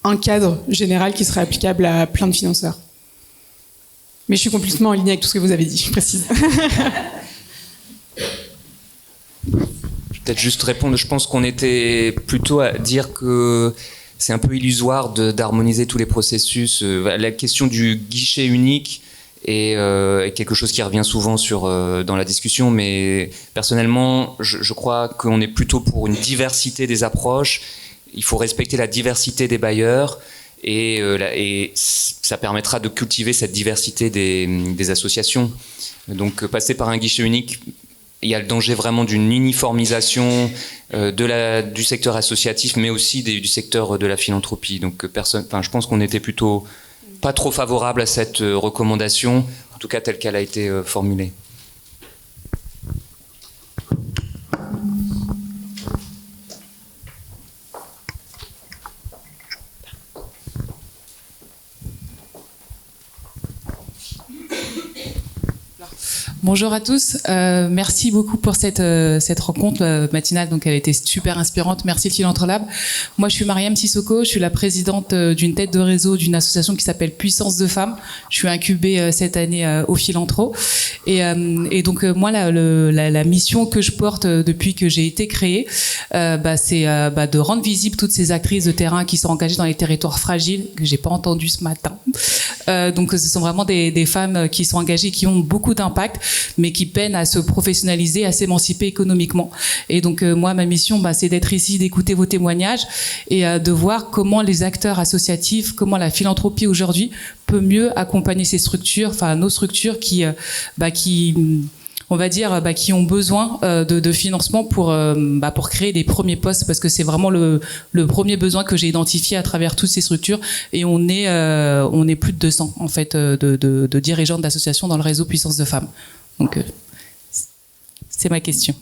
un cadre général qui serait applicable à plein de financeurs? Mais je suis complètement alignée avec tout ce que vous avez dit, je précise. Peut-être juste répondre, je pense qu'on était plutôt à dire que c'est un peu illusoire d'harmoniser tous les processus. La question du guichet unique est quelque chose qui revient souvent dans la discussion, mais personnellement, je crois qu'on est plutôt pour une diversité des approches. Il faut respecter la diversité des bailleurs et ça permettra de cultiver cette diversité des associations. Donc passer par un guichet unique, il y a le danger vraiment d'une uniformisation du secteur associatif, mais aussi du secteur de la philanthropie. Donc je pense qu'on était plutôt pas trop favorable à cette recommandation, en tout cas telle qu'elle a été formulée. Bonjour à tous, merci beaucoup pour cette rencontre matinale, donc elle a été super inspirante. Merci le Philantrolab. Moi je suis Mariam Sissoko, je suis la présidente d'une tête de réseau d'une association qui s'appelle Puissance de Femmes. Je suis incubée cette année au Philantro et donc moi la mission que je porte depuis que j'ai été créée, c'est de rendre visible toutes ces actrices de terrain qui sont engagées dans les territoires fragiles que j'ai pas entendu ce matin. Donc ce sont vraiment des femmes qui sont engagées, qui ont beaucoup d'impact, mais qui peinent à se professionnaliser, à s'émanciper économiquement. Et donc moi ma mission c'est d'être ici, d'écouter vos témoignages et de voir comment les acteurs associatifs, comment la philanthropie aujourd'hui peut mieux accompagner ces structures, enfin nos structures qui on va dire qui ont besoin de financement pour créer des premiers postes, parce que c'est vraiment le premier besoin que j'ai identifié à travers toutes ces structures, et on est plus de 200 en fait de dirigeants d'associations dans le réseau Puissance de Femmes. Donc c'est ma question.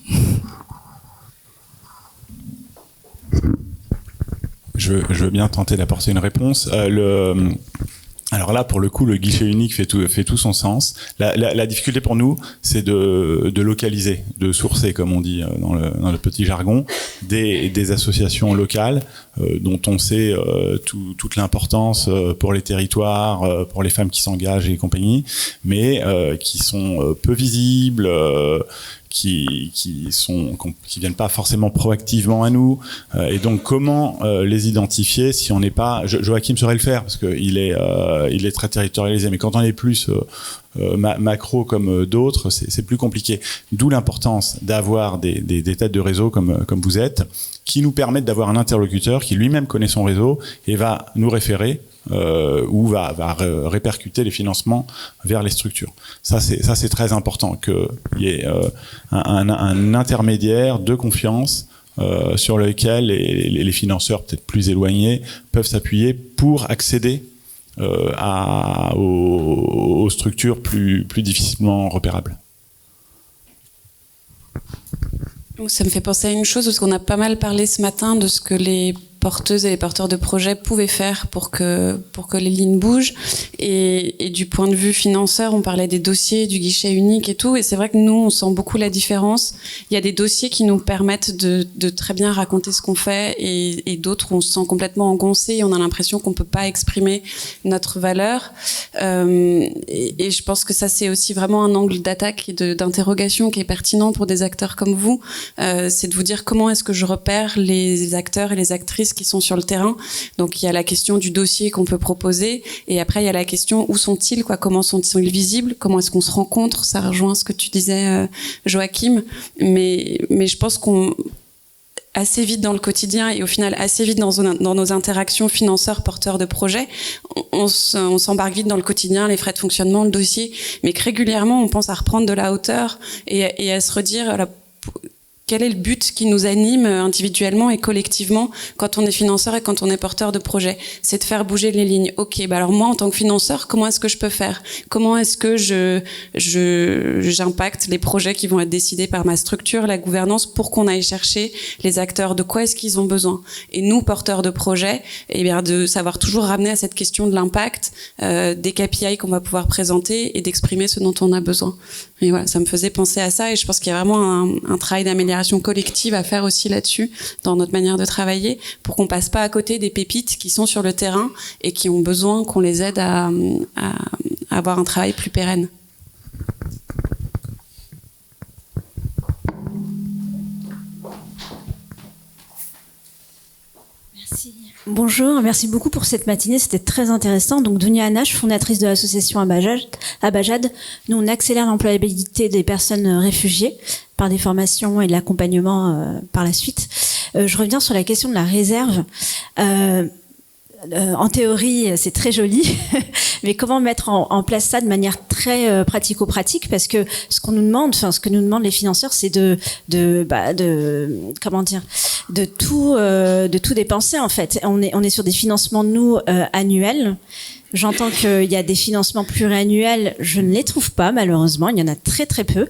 Je veux bien tenter d'apporter une réponse. Alors là, pour le coup, le guichet unique fait tout son sens. La difficulté pour nous, c'est de localiser, de sourcer, comme on dit dans le petit jargon, des associations locales dont on sait toute l'importance pour les territoires, pour les femmes qui s'engagent et compagnie, mais qui sont peu visibles, qui viennent pas forcément proactivement à nous, et donc comment les identifier si on n'est pas... Joachim saurait le faire parce que il est très territorialisé, mais quand on est plus macro comme d'autres, c'est plus compliqué. D'où l'importance d'avoir des têtes de réseau comme vous êtes, qui nous permettent d'avoir un interlocuteur qui lui-même connaît son réseau et va nous référer ou va répercuter les financements vers les structures. Ça c'est très important qu'il y ait un intermédiaire de confiance sur lequel les financeurs peut-être plus éloignés peuvent s'appuyer pour accéder aux structures plus difficilement repérables. Ça me fait penser à une chose, parce qu'on a pas mal parlé ce matin de ce que les porteuses et les porteurs de projets pouvaient faire pour que les lignes bougent. Et du point de vue financeur, on parlait des dossiers, du guichet unique et tout. Et c'est vrai que nous, on sent beaucoup la différence. Il y a des dossiers qui nous permettent de très bien raconter ce qu'on fait et d'autres, on se sent complètement engoncé et on a l'impression qu'on peut pas exprimer notre valeur. Et je pense que ça, c'est aussi vraiment un angle d'attaque et d'interrogation qui est pertinent pour des acteurs comme vous. C'est de vous dire comment est-ce que je repère les acteurs et les actrices qui sont sur le terrain. Donc il y a la question du dossier qu'on peut proposer et après il y a la question où sont-ils, quoi, comment sont-ils visibles, comment est-ce qu'on se rencontre. Ça rejoint ce que tu disais, Joachim, mais je pense qu'on assez vite dans le quotidien et au final assez vite dans nos interactions financeurs porteurs de projets, on s'embarque vite dans le quotidien, les frais de fonctionnement, le dossier, mais que régulièrement on pense à reprendre de la hauteur et à se redire quel est le but qui nous anime individuellement et collectivement quand on est financeur et quand on est porteur de projet? C'est de faire bouger les lignes. Ok, bah alors moi en tant que financeur, comment est-ce que je peux faire? Comment est-ce que j'impacte les projets qui vont être décidés par ma structure, la gouvernance, pour qu'on aille chercher les acteurs? De quoi est-ce qu'ils ont besoin? Et nous, porteurs de projets, eh bien de savoir toujours ramener à cette question de l'impact, des KPI qu'on va pouvoir présenter et d'exprimer ce dont on a besoin. Et voilà, ça me faisait penser à ça et je pense qu'il y a vraiment un travail d'amélioration collective à faire aussi là-dessus, dans notre manière de travailler, pour qu'on passe pas à côté des pépites qui sont sur le terrain et qui ont besoin qu'on les aide à avoir un travail plus pérenne. Merci. Bonjour, merci beaucoup pour cette matinée, c'était très intéressant. Donc Dunia Anache, fondatrice de l'association Abajad. Nous, on accélère l'employabilité des personnes réfugiées par des formations et de l'accompagnement par la suite. Je reviens sur la question de la réserve. En théorie, c'est très joli, mais comment mettre en place ça de manière très pratico-pratique? Parce que ce qu'on nous demande, enfin ce que nous demandent les financeurs, c'est de tout dépenser en fait. On est sur des financements annuels. J'entends qu'il y a des financements pluriannuels, je ne les trouve pas malheureusement, il y en a très très peu.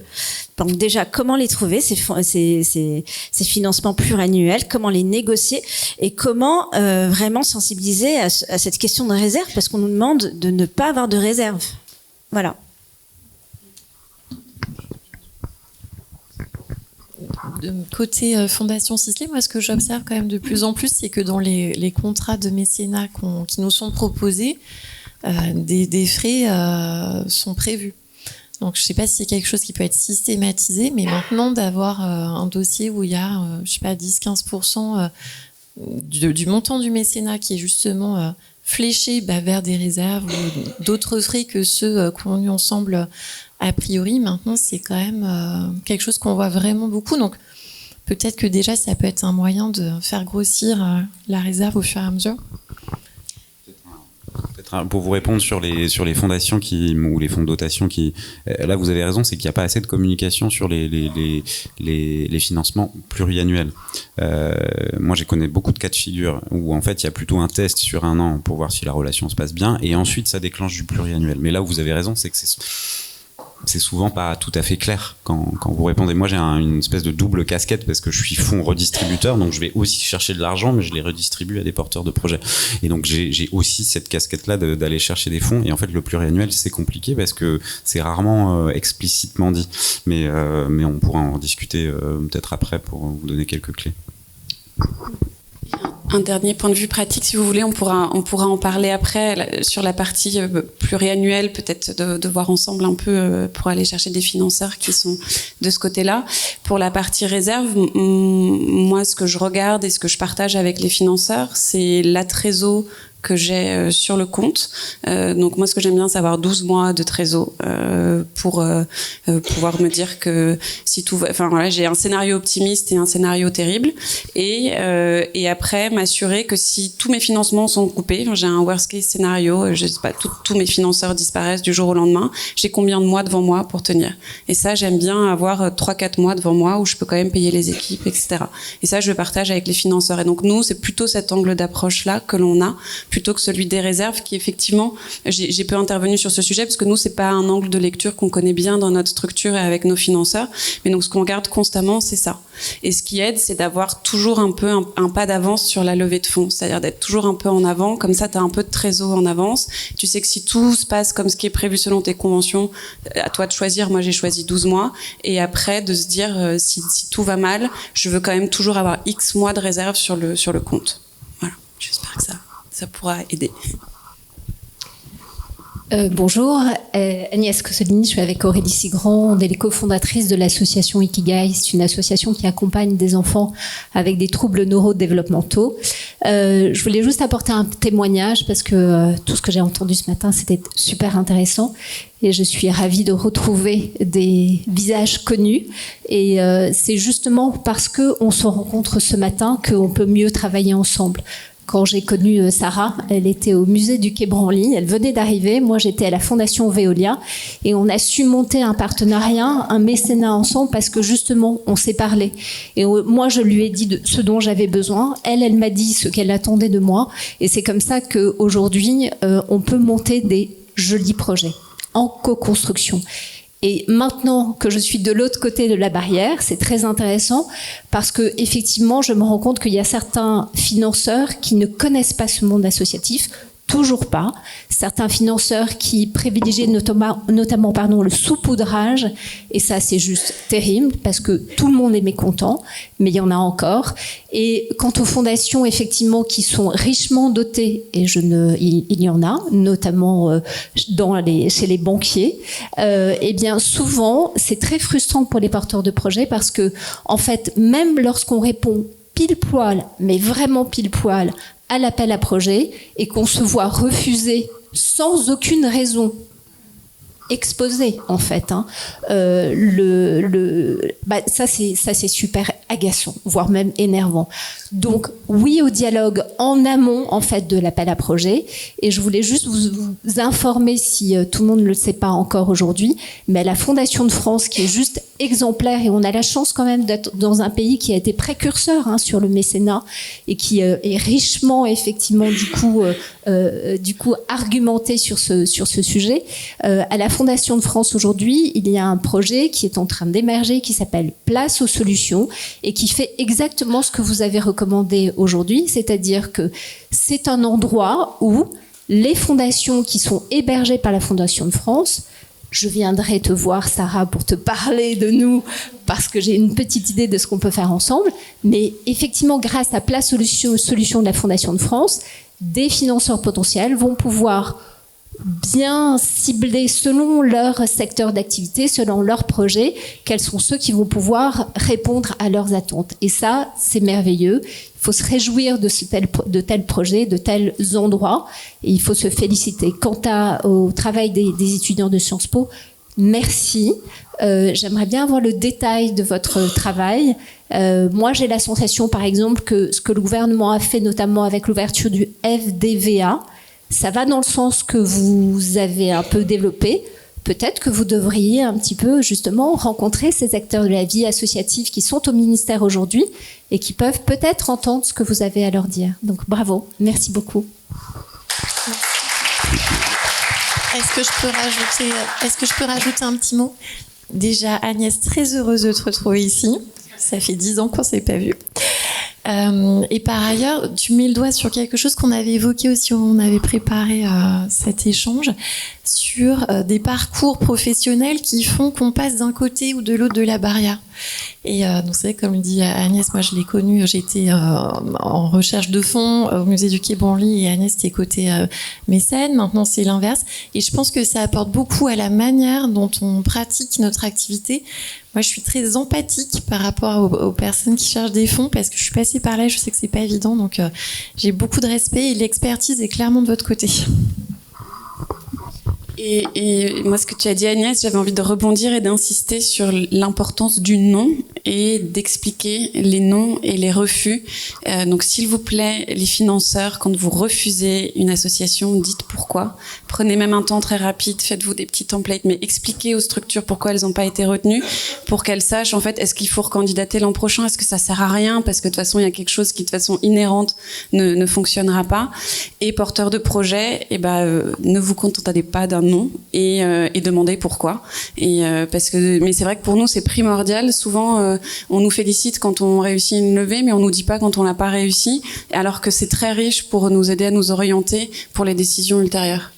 Donc déjà, comment les trouver, ces financements pluriannuels, comment les négocier et comment vraiment sensibiliser à cette question de réserve, parce qu'on nous demande de ne pas avoir de réserve. Voilà. De côté Fondation Sisley, moi ce que j'observe quand même de plus en plus, c'est que dans les contrats de mécénat qui nous sont proposés, des frais sont prévus. Donc je ne sais pas si c'est quelque chose qui peut être systématisé, mais maintenant d'avoir un dossier où il y a, 10-15% du montant du mécénat qui est justement fléché vers des réserves ou d'autres frais que ceux qu'on eu ensemble a priori, maintenant c'est quand même quelque chose qu'on voit vraiment beaucoup. Donc peut-être que déjà ça peut être un moyen de faire grossir la réserve au fur et à mesure. Pour vous répondre sur les fondations ou les fonds de dotation là vous avez raison, c'est qu'il n'y a pas assez de communication sur les financements pluriannuels. Moi j'ai connais beaucoup de cas de figure où en fait il y a plutôt un test sur 1 an pour voir si la relation se passe bien et ensuite ça déclenche du pluriannuel. Mais là où vous avez raison, c'est que c'est souvent pas tout à fait clair quand vous répondez. Moi, j'ai une espèce de double casquette parce que je suis fonds redistributeur, donc je vais aussi chercher de l'argent, mais je les redistribue à des porteurs de projets. Et donc, j'ai aussi cette casquette-là d'aller chercher des fonds. Et en fait, le pluriannuel, c'est compliqué parce que c'est rarement explicitement dit. Mais on pourra en discuter peut-être après pour vous donner quelques clés. Un dernier point de vue pratique, si vous voulez, on pourra en parler après sur la partie pluriannuelle, peut-être de voir ensemble un peu pour aller chercher des financeurs qui sont de ce côté-là. Pour la partie réserve, moi, ce que je regarde et ce que je partage avec les financeurs, c'est la trésor que j'ai sur le compte. Donc moi, ce que j'aime bien, c'est avoir 12 mois de trésor pour pouvoir me dire que si tout va... Enfin voilà, j'ai un scénario optimiste et un scénario terrible. Et après, m'assurer que si tous mes financements sont coupés, j'ai un worst case scénario, je sais pas, tous mes financeurs disparaissent du jour au lendemain, j'ai combien de mois devant moi pour tenir? Et ça, j'aime bien avoir 3-4 mois devant moi où je peux quand même payer les équipes, etc. Et ça, je le partage avec les financeurs. Et donc nous, c'est plutôt cet angle d'approche-là que l'on a, plutôt que celui des réserves, qui effectivement, j'ai peu intervenu sur ce sujet parce que nous, c'est pas un angle de lecture qu'on connaît bien dans notre structure et avec nos financeurs. Mais donc, ce qu'on regarde constamment, c'est ça. Et ce qui aide, c'est d'avoir toujours un peu un pas d'avance sur la levée de fonds. C'est-à-dire d'être toujours un peu en avant. Comme ça, tu as un peu de trésor en avance. Tu sais que si tout se passe comme ce qui est prévu selon tes conventions, à toi de choisir. Moi, j'ai choisi 12 mois. Et après, de se dire, si tout va mal, je veux quand même toujours avoir X mois de réserve sur le compte. Voilà. J'espère que ça pourra aider. Bonjour, Agnès Cossolini, je suis avec Aurélie Sigrand, on est les cofondatrices de l'association Ikigai. C'est une association qui accompagne des enfants avec des troubles neurodéveloppementaux. Je voulais juste apporter un témoignage parce que tout ce que j'ai entendu ce matin, c'était super intéressant et je suis ravie de retrouver des visages connus et c'est justement parce qu'on se rencontre ce matin qu'on peut mieux travailler ensemble. Quand j'ai connu Sarah, elle était au musée du Quai Branly, elle venait d'arriver, moi j'étais à la Fondation Veolia et on a su monter un partenariat, un mécénat ensemble parce que justement on s'est parlé. Et moi je lui ai dit de ce dont j'avais besoin, elle m'a dit ce qu'elle attendait de moi et c'est comme ça qu'aujourd'hui on peut monter des jolis projets en co-construction. Et maintenant que je suis de l'autre côté de la barrière, c'est très intéressant parce que effectivement, je me rends compte qu'il y a certains financeurs qui ne connaissent pas ce monde associatif, toujours pas. Certains financeurs qui privilégient notamment le saupoudrage, et ça c'est juste terrible parce que tout le monde est mécontent, mais il y en a encore. Et quant aux fondations effectivement qui sont richement dotées, et il y en a, notamment chez les banquiers, eh bien souvent c'est très frustrant pour les porteurs de projets parce que en fait même lorsqu'on répond pile poil, mais vraiment pile poil à l'appel à projet et qu'on se voit refuser sans aucune raison exposée en fait, hein, ça c'est super agaçant, voire même énervant. Donc oui au dialogue en amont en fait de l'appel à projet. Et je voulais juste vous informer si tout le monde ne le sait pas encore aujourd'hui, mais la Fondation de France qui est juste exemplaire et on a la chance quand même d'être dans un pays qui a été précurseur sur le mécénat et qui est richement effectivement du coup argumenté sur ce sujet. À la Fondation de France aujourd'hui, il y a un projet qui est en train d'émerger qui s'appelle Place aux solutions et qui fait exactement ce que vous avez recommandé aujourd'hui, c'est-à-dire que c'est un endroit où les fondations qui sont hébergées par la Fondation de France, je viendrai te voir Sarah pour te parler de nous parce que j'ai une petite idée de ce qu'on peut faire ensemble, mais effectivement grâce à Place Solutions de la Fondation de France, des financeurs potentiels vont pouvoir bien cibler selon leur secteur d'activité, selon leur projet, quels sont ceux qui vont pouvoir répondre à leurs attentes. Et ça, c'est merveilleux. Il faut se réjouir de tels projets, de tels endroits, et il faut se féliciter. Quant au travail des étudiants de Sciences Po, merci. J'aimerais bien avoir le détail de votre travail. Moi, j'ai la sensation, par exemple, que ce que le gouvernement a fait, notamment avec l'ouverture du FDVA, ça va dans le sens que vous avez un peu développé. Peut-être que vous devriez un petit peu justement rencontrer ces acteurs de la vie associative qui sont au ministère aujourd'hui et qui peuvent peut-être entendre ce que vous avez à leur dire. Donc bravo, merci beaucoup. Est-ce que je peux rajouter un petit mot ? Déjà, Agnès, très heureuse de te retrouver ici. Ça fait 10 ans qu'on ne s'est pas vu. Et par ailleurs, tu mets le doigt sur quelque chose qu'on avait évoqué aussi, on avait préparé cet échange, sur des parcours professionnels qui font qu'on passe d'un côté ou de l'autre de la barrière. Et donc c'est vrai, comme le dit Agnès, moi je l'ai connue, j'étais en recherche de fonds au musée du Quai Branly et Agnès était côté mécène, maintenant c'est l'inverse. Et je pense que ça apporte beaucoup à la manière dont on pratique notre activité. Moi, je suis très empathique par rapport aux personnes qui cherchent des fonds parce que je suis passée par là, je sais que c'est pas évident, donc j'ai beaucoup de respect et l'expertise est clairement de votre côté. Et moi, ce que tu as dit, Agnès, j'avais envie de rebondir et d'insister sur l'importance du nom et d'expliquer les non et les refus. Donc s'il vous plaît, les financeurs, quand vous refusez une association, dites pourquoi. Prenez même un temps très rapide, faites-vous des petits templates, mais expliquez aux structures pourquoi elles n'ont pas été retenues, pour qu'elles sachent en fait, est-ce qu'il faut recandidater l'an prochain, est-ce que ça sert à rien, parce que de toute façon il y a quelque chose qui de façon inhérente ne fonctionnera pas. Et porteurs de projet, ne vous contentez pas d'un non et demandez pourquoi. Mais c'est vrai que pour nous c'est primordial. Souvent on nous félicite quand on réussit une levée, mais on nous dit pas quand on l'a pas réussi, alors que c'est très riche pour nous aider à nous orienter pour les décisions ultérieures.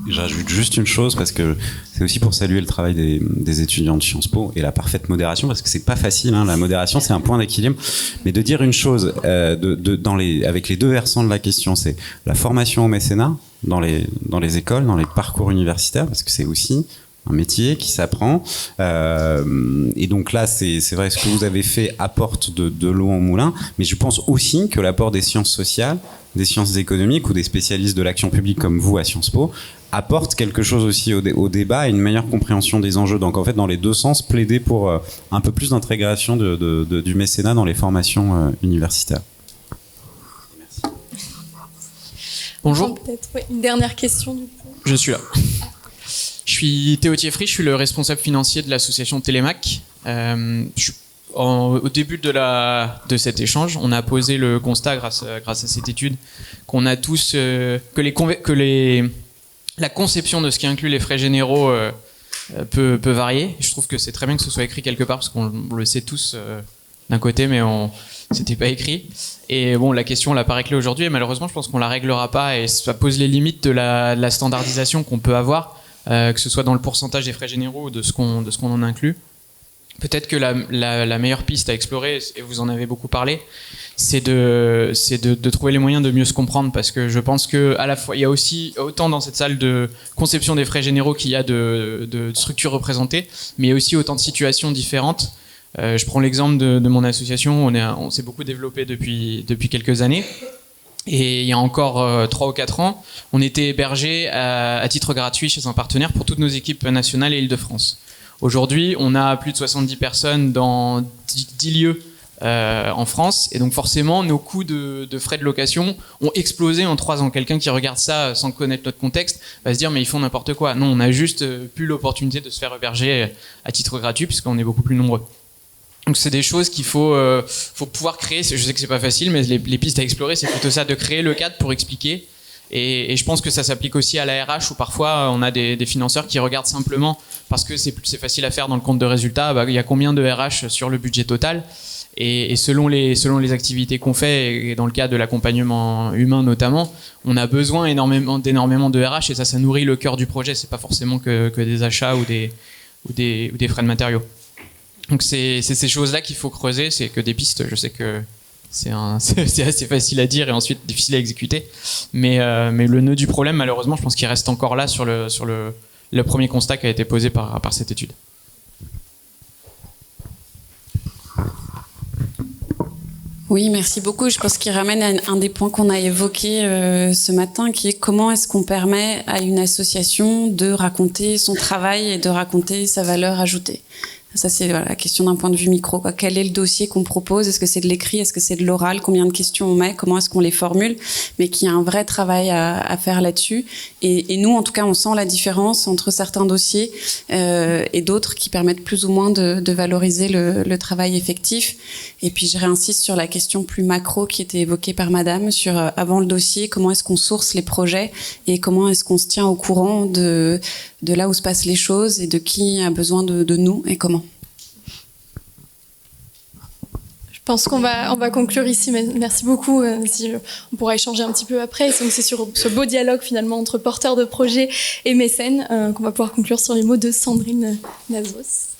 J'ajoute juste une chose, parce que c'est aussi pour saluer le travail des étudiants de Sciences Po et la parfaite modération, parce que c'est pas facile, hein, la modération c'est un point d'équilibre, mais de dire une chose avec les deux versants de la question, c'est la formation au mécénat dans les écoles, dans les parcours universitaires, parce que c'est aussi un métier qui s'apprend, et donc là c'est vrai, ce que vous avez fait apporte de l'eau au moulin, mais je pense aussi que l'apport des sciences sociales, des sciences économiques ou des spécialistes de l'action publique comme vous à Sciences Po apporte quelque chose aussi au débat et une meilleure compréhension des enjeux. Donc en fait, dans les deux sens, plaider pour un peu plus d'intégration du mécénat dans les formations universitaires. Merci. Bonjour. Peut-être une dernière question du coup. Je suis là. Je suis Théo Thieffry, je suis le responsable financier de l'association Télémac. Au début de cet échange, on a posé le constat grâce à cette étude qu'on a tous la conception de ce qui inclut les frais généraux peut varier. Je trouve que c'est très bien que ce soit écrit quelque part, parce qu'on le sait tous d'un côté, mais c'était pas écrit. Et bon, la question, on l'a pas réglée aujourd'hui, et malheureusement, je pense qu'on la réglera pas, et ça pose les limites de la standardisation qu'on peut avoir, que ce soit dans le pourcentage des frais généraux ou de ce qu'on en inclut. Peut-être que la meilleure piste à explorer, et vous en avez beaucoup parlé, c'est de trouver les moyens de mieux se comprendre, parce que je pense que à la fois il y a aussi autant dans cette salle de conception des frais généraux qu'il y a de structures représentées, mais il y a aussi autant de situations différentes. Je prends l'exemple de mon association, on s'est beaucoup développé depuis quelques années. Et il y a encore 3 ou 4 ans, on était hébergé à titre gratuit chez un partenaire pour toutes nos équipes nationales et Île-de-France. Aujourd'hui, on a plus de 70 personnes dans 10 lieux en France, et donc forcément, nos coûts de frais de location ont explosé en 3 ans. Quelqu'un qui regarde ça sans connaître notre contexte va se dire mais ils font n'importe quoi. Non, on a juste plus l'opportunité de se faire héberger à titre gratuit puisqu'on est beaucoup plus nombreux. Donc c'est des choses qu'il faut pouvoir créer. Je sais que c'est pas facile, mais les pistes à explorer, c'est plutôt ça, de créer le cadre pour expliquer. Et je pense que ça s'applique aussi à la RH, où parfois on a des financeurs qui regardent simplement, parce que c'est facile à faire dans le compte de résultat, il y a combien de RH sur le budget total, et selon les activités qu'on fait, et dans le cas de l'accompagnement humain notamment, on a besoin d'énormément de RH, et ça nourrit le cœur du projet. C'est pas forcément que des achats ou des frais de matériaux. Donc c'est ces choses-là qu'il faut creuser. C'est que des pistes, je sais que c'est assez facile à dire et ensuite difficile à exécuter, mais le nœud du problème, malheureusement, je pense qu'il reste encore là sur le premier constat qui a été posé par cette étude. Oui, merci beaucoup. Je pense qu'il ramène à un des points qu'on a évoqué ce matin, qui est comment est-ce qu'on permet à une association de raconter son travail et de raconter sa valeur ajoutée. Ça, c'est la question d'un point de vue micro. Quel est le dossier qu'on propose? Est-ce que c'est de l'écrit? Est-ce que c'est de l'oral? Combien de questions on met? Comment est-ce qu'on les formule? Mais qu'il y a un vrai travail à faire là-dessus. Et nous, en tout cas, on sent la différence entre certains dossiers et d'autres qui permettent plus ou moins de valoriser le travail effectif. Et puis, je réinsiste sur la question plus macro qui était évoquée par Madame, sur avant le dossier, comment est-ce qu'on source les projets et comment est-ce qu'on se tient au courant de là où se passent les choses et de qui a besoin de nous et comment. Je pense qu'on va conclure ici. Merci beaucoup. On pourra échanger un petit peu après. Donc c'est sur ce beau dialogue finalement entre porteurs de projets et mécènes qu'on va pouvoir conclure sur les mots de Sandrine Nazos.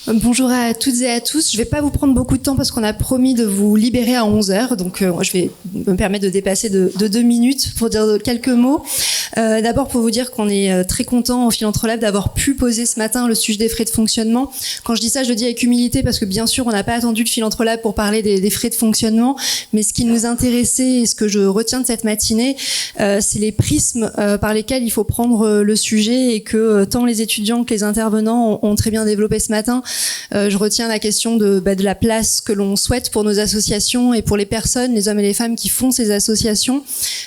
Bonjour à toutes et à tous. Je ne vais pas vous prendre beaucoup de temps parce qu'on a promis de vous libérer à 11h. Donc, je vais me permettre de dépasser de 2 minutes pour dire quelques mots. D'abord, pour vous dire qu'on est très content au Philantrolab d'avoir pu poser ce matin le sujet des frais de fonctionnement. Quand je dis ça, je le dis avec humilité parce que bien sûr, on n'a pas attendu le Philantrolab pour parler des frais de fonctionnement. Mais ce qui nous intéressait et ce que je retiens de cette matinée, c'est les prismes par lesquels il faut prendre le sujet et que tant les étudiants que les intervenants ont très bien développé ce matin. Je retiens la question de la place que l'on souhaite pour nos associations et pour les personnes, les hommes et les femmes qui font ces associations.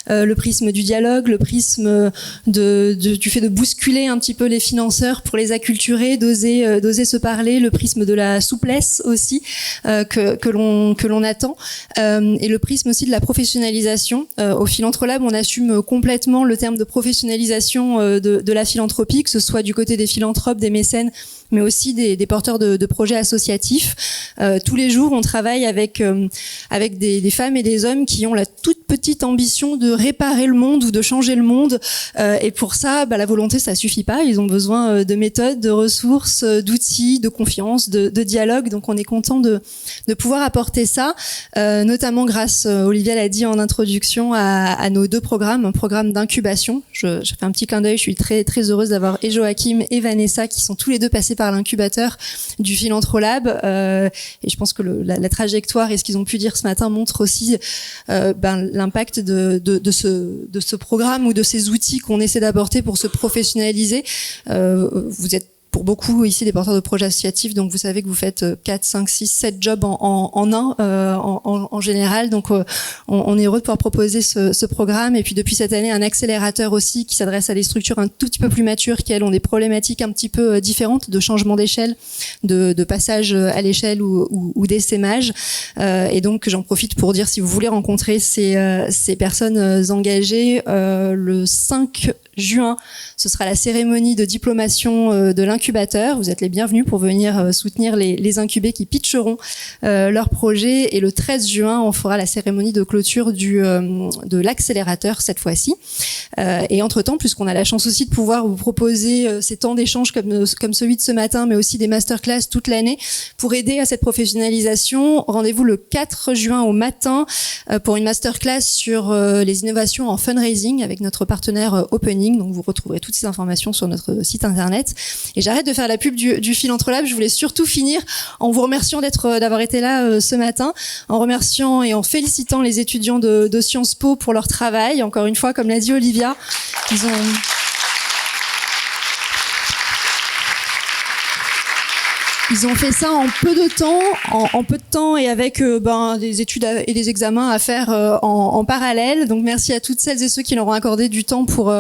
Le prisme du dialogue, le prisme du fait de bousculer un petit peu les financeurs pour les acculturer, d'oser se parler, le prisme de la souplesse aussi que l'on attend, et le prisme aussi de la professionnalisation. Au Philantrolab, on assume complètement le terme de professionnalisation de la philanthropie, que ce soit du côté des philanthropes, des mécènes, mais aussi des porteurs de projets associatifs. Tous les jours, on travaille avec des femmes et des hommes qui ont la toute petite ambition de réparer le monde ou de changer le monde. Et pour ça, la volonté, ça suffit pas. Ils ont besoin de méthodes, de ressources, d'outils, de confiance, de dialogue. Donc, on est content de pouvoir apporter ça, notamment grâce, Olivia l'a dit en introduction, à nos 2 programmes, un programme d'incubation. Je fais un petit clin d'œil. Je suis très très heureuse d'avoir et Joachim et Vanessa qui sont tous les 2 passés par l'incubateur du Philantrolab, et je pense que la trajectoire et ce qu'ils ont pu dire ce matin montre aussi l'impact de ce programme ou de ces outils qu'on essaie d'apporter pour se professionnaliser. Vous êtes pour beaucoup ici des porteurs de projets associatifs, donc vous savez que vous faites 4, 5, 6, 7 jobs en général, donc on est heureux de pouvoir proposer ce programme, et puis depuis cette année un accélérateur aussi qui s'adresse à des structures un tout petit peu plus matures qui elles ont des problématiques un petit peu différentes de changement d'échelle, de passage à l'échelle ou d'essaimage, et donc j'en profite pour dire si vous voulez rencontrer ces personnes engagées, le 5 juin, ce sera la cérémonie de diplomation de l'incubateur. Vous êtes les bienvenus pour venir soutenir les incubés qui pitcheront leur projet. Et le 13 juin, on fera la cérémonie de clôture de l'accélérateur cette fois-ci. Et entre-temps, puisqu'on a la chance aussi de pouvoir vous proposer ces temps d'échange comme celui de ce matin, mais aussi des masterclass toute l'année, pour aider à cette professionnalisation, rendez-vous le 4 juin au matin pour une masterclass sur les innovations en fundraising avec notre partenaire Opening. Donc vous retrouverez toutes ces informations sur notre site internet. Et j'arrête de faire la pub du Philantrolab. Je voulais surtout finir en vous remerciant d'avoir été là ce matin, en remerciant et en félicitant les étudiants de Sciences Po pour leur travail. Encore une fois, comme l'a dit Olivia, ils ont fait ça en peu de temps et avec des études et des examens à faire en parallèle. Donc merci à toutes celles et ceux qui leur ont accordé du temps pour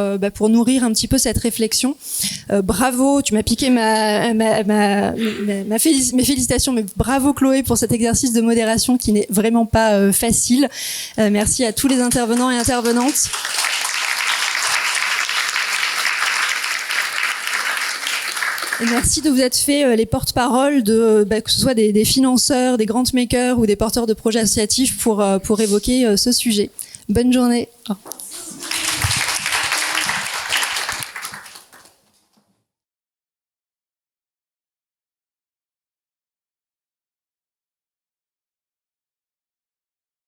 nourrir un petit peu cette réflexion. Bravo, tu m'as piqué mes félicitations, mais bravo Chloé pour cet exercice de modération qui n'est vraiment pas facile. Merci à tous les intervenants et intervenantes. Et merci de vous être fait les porte-paroles que ce soit des financeurs, des grant makers ou des porteurs de projets associatifs pour évoquer ce sujet. Bonne journée.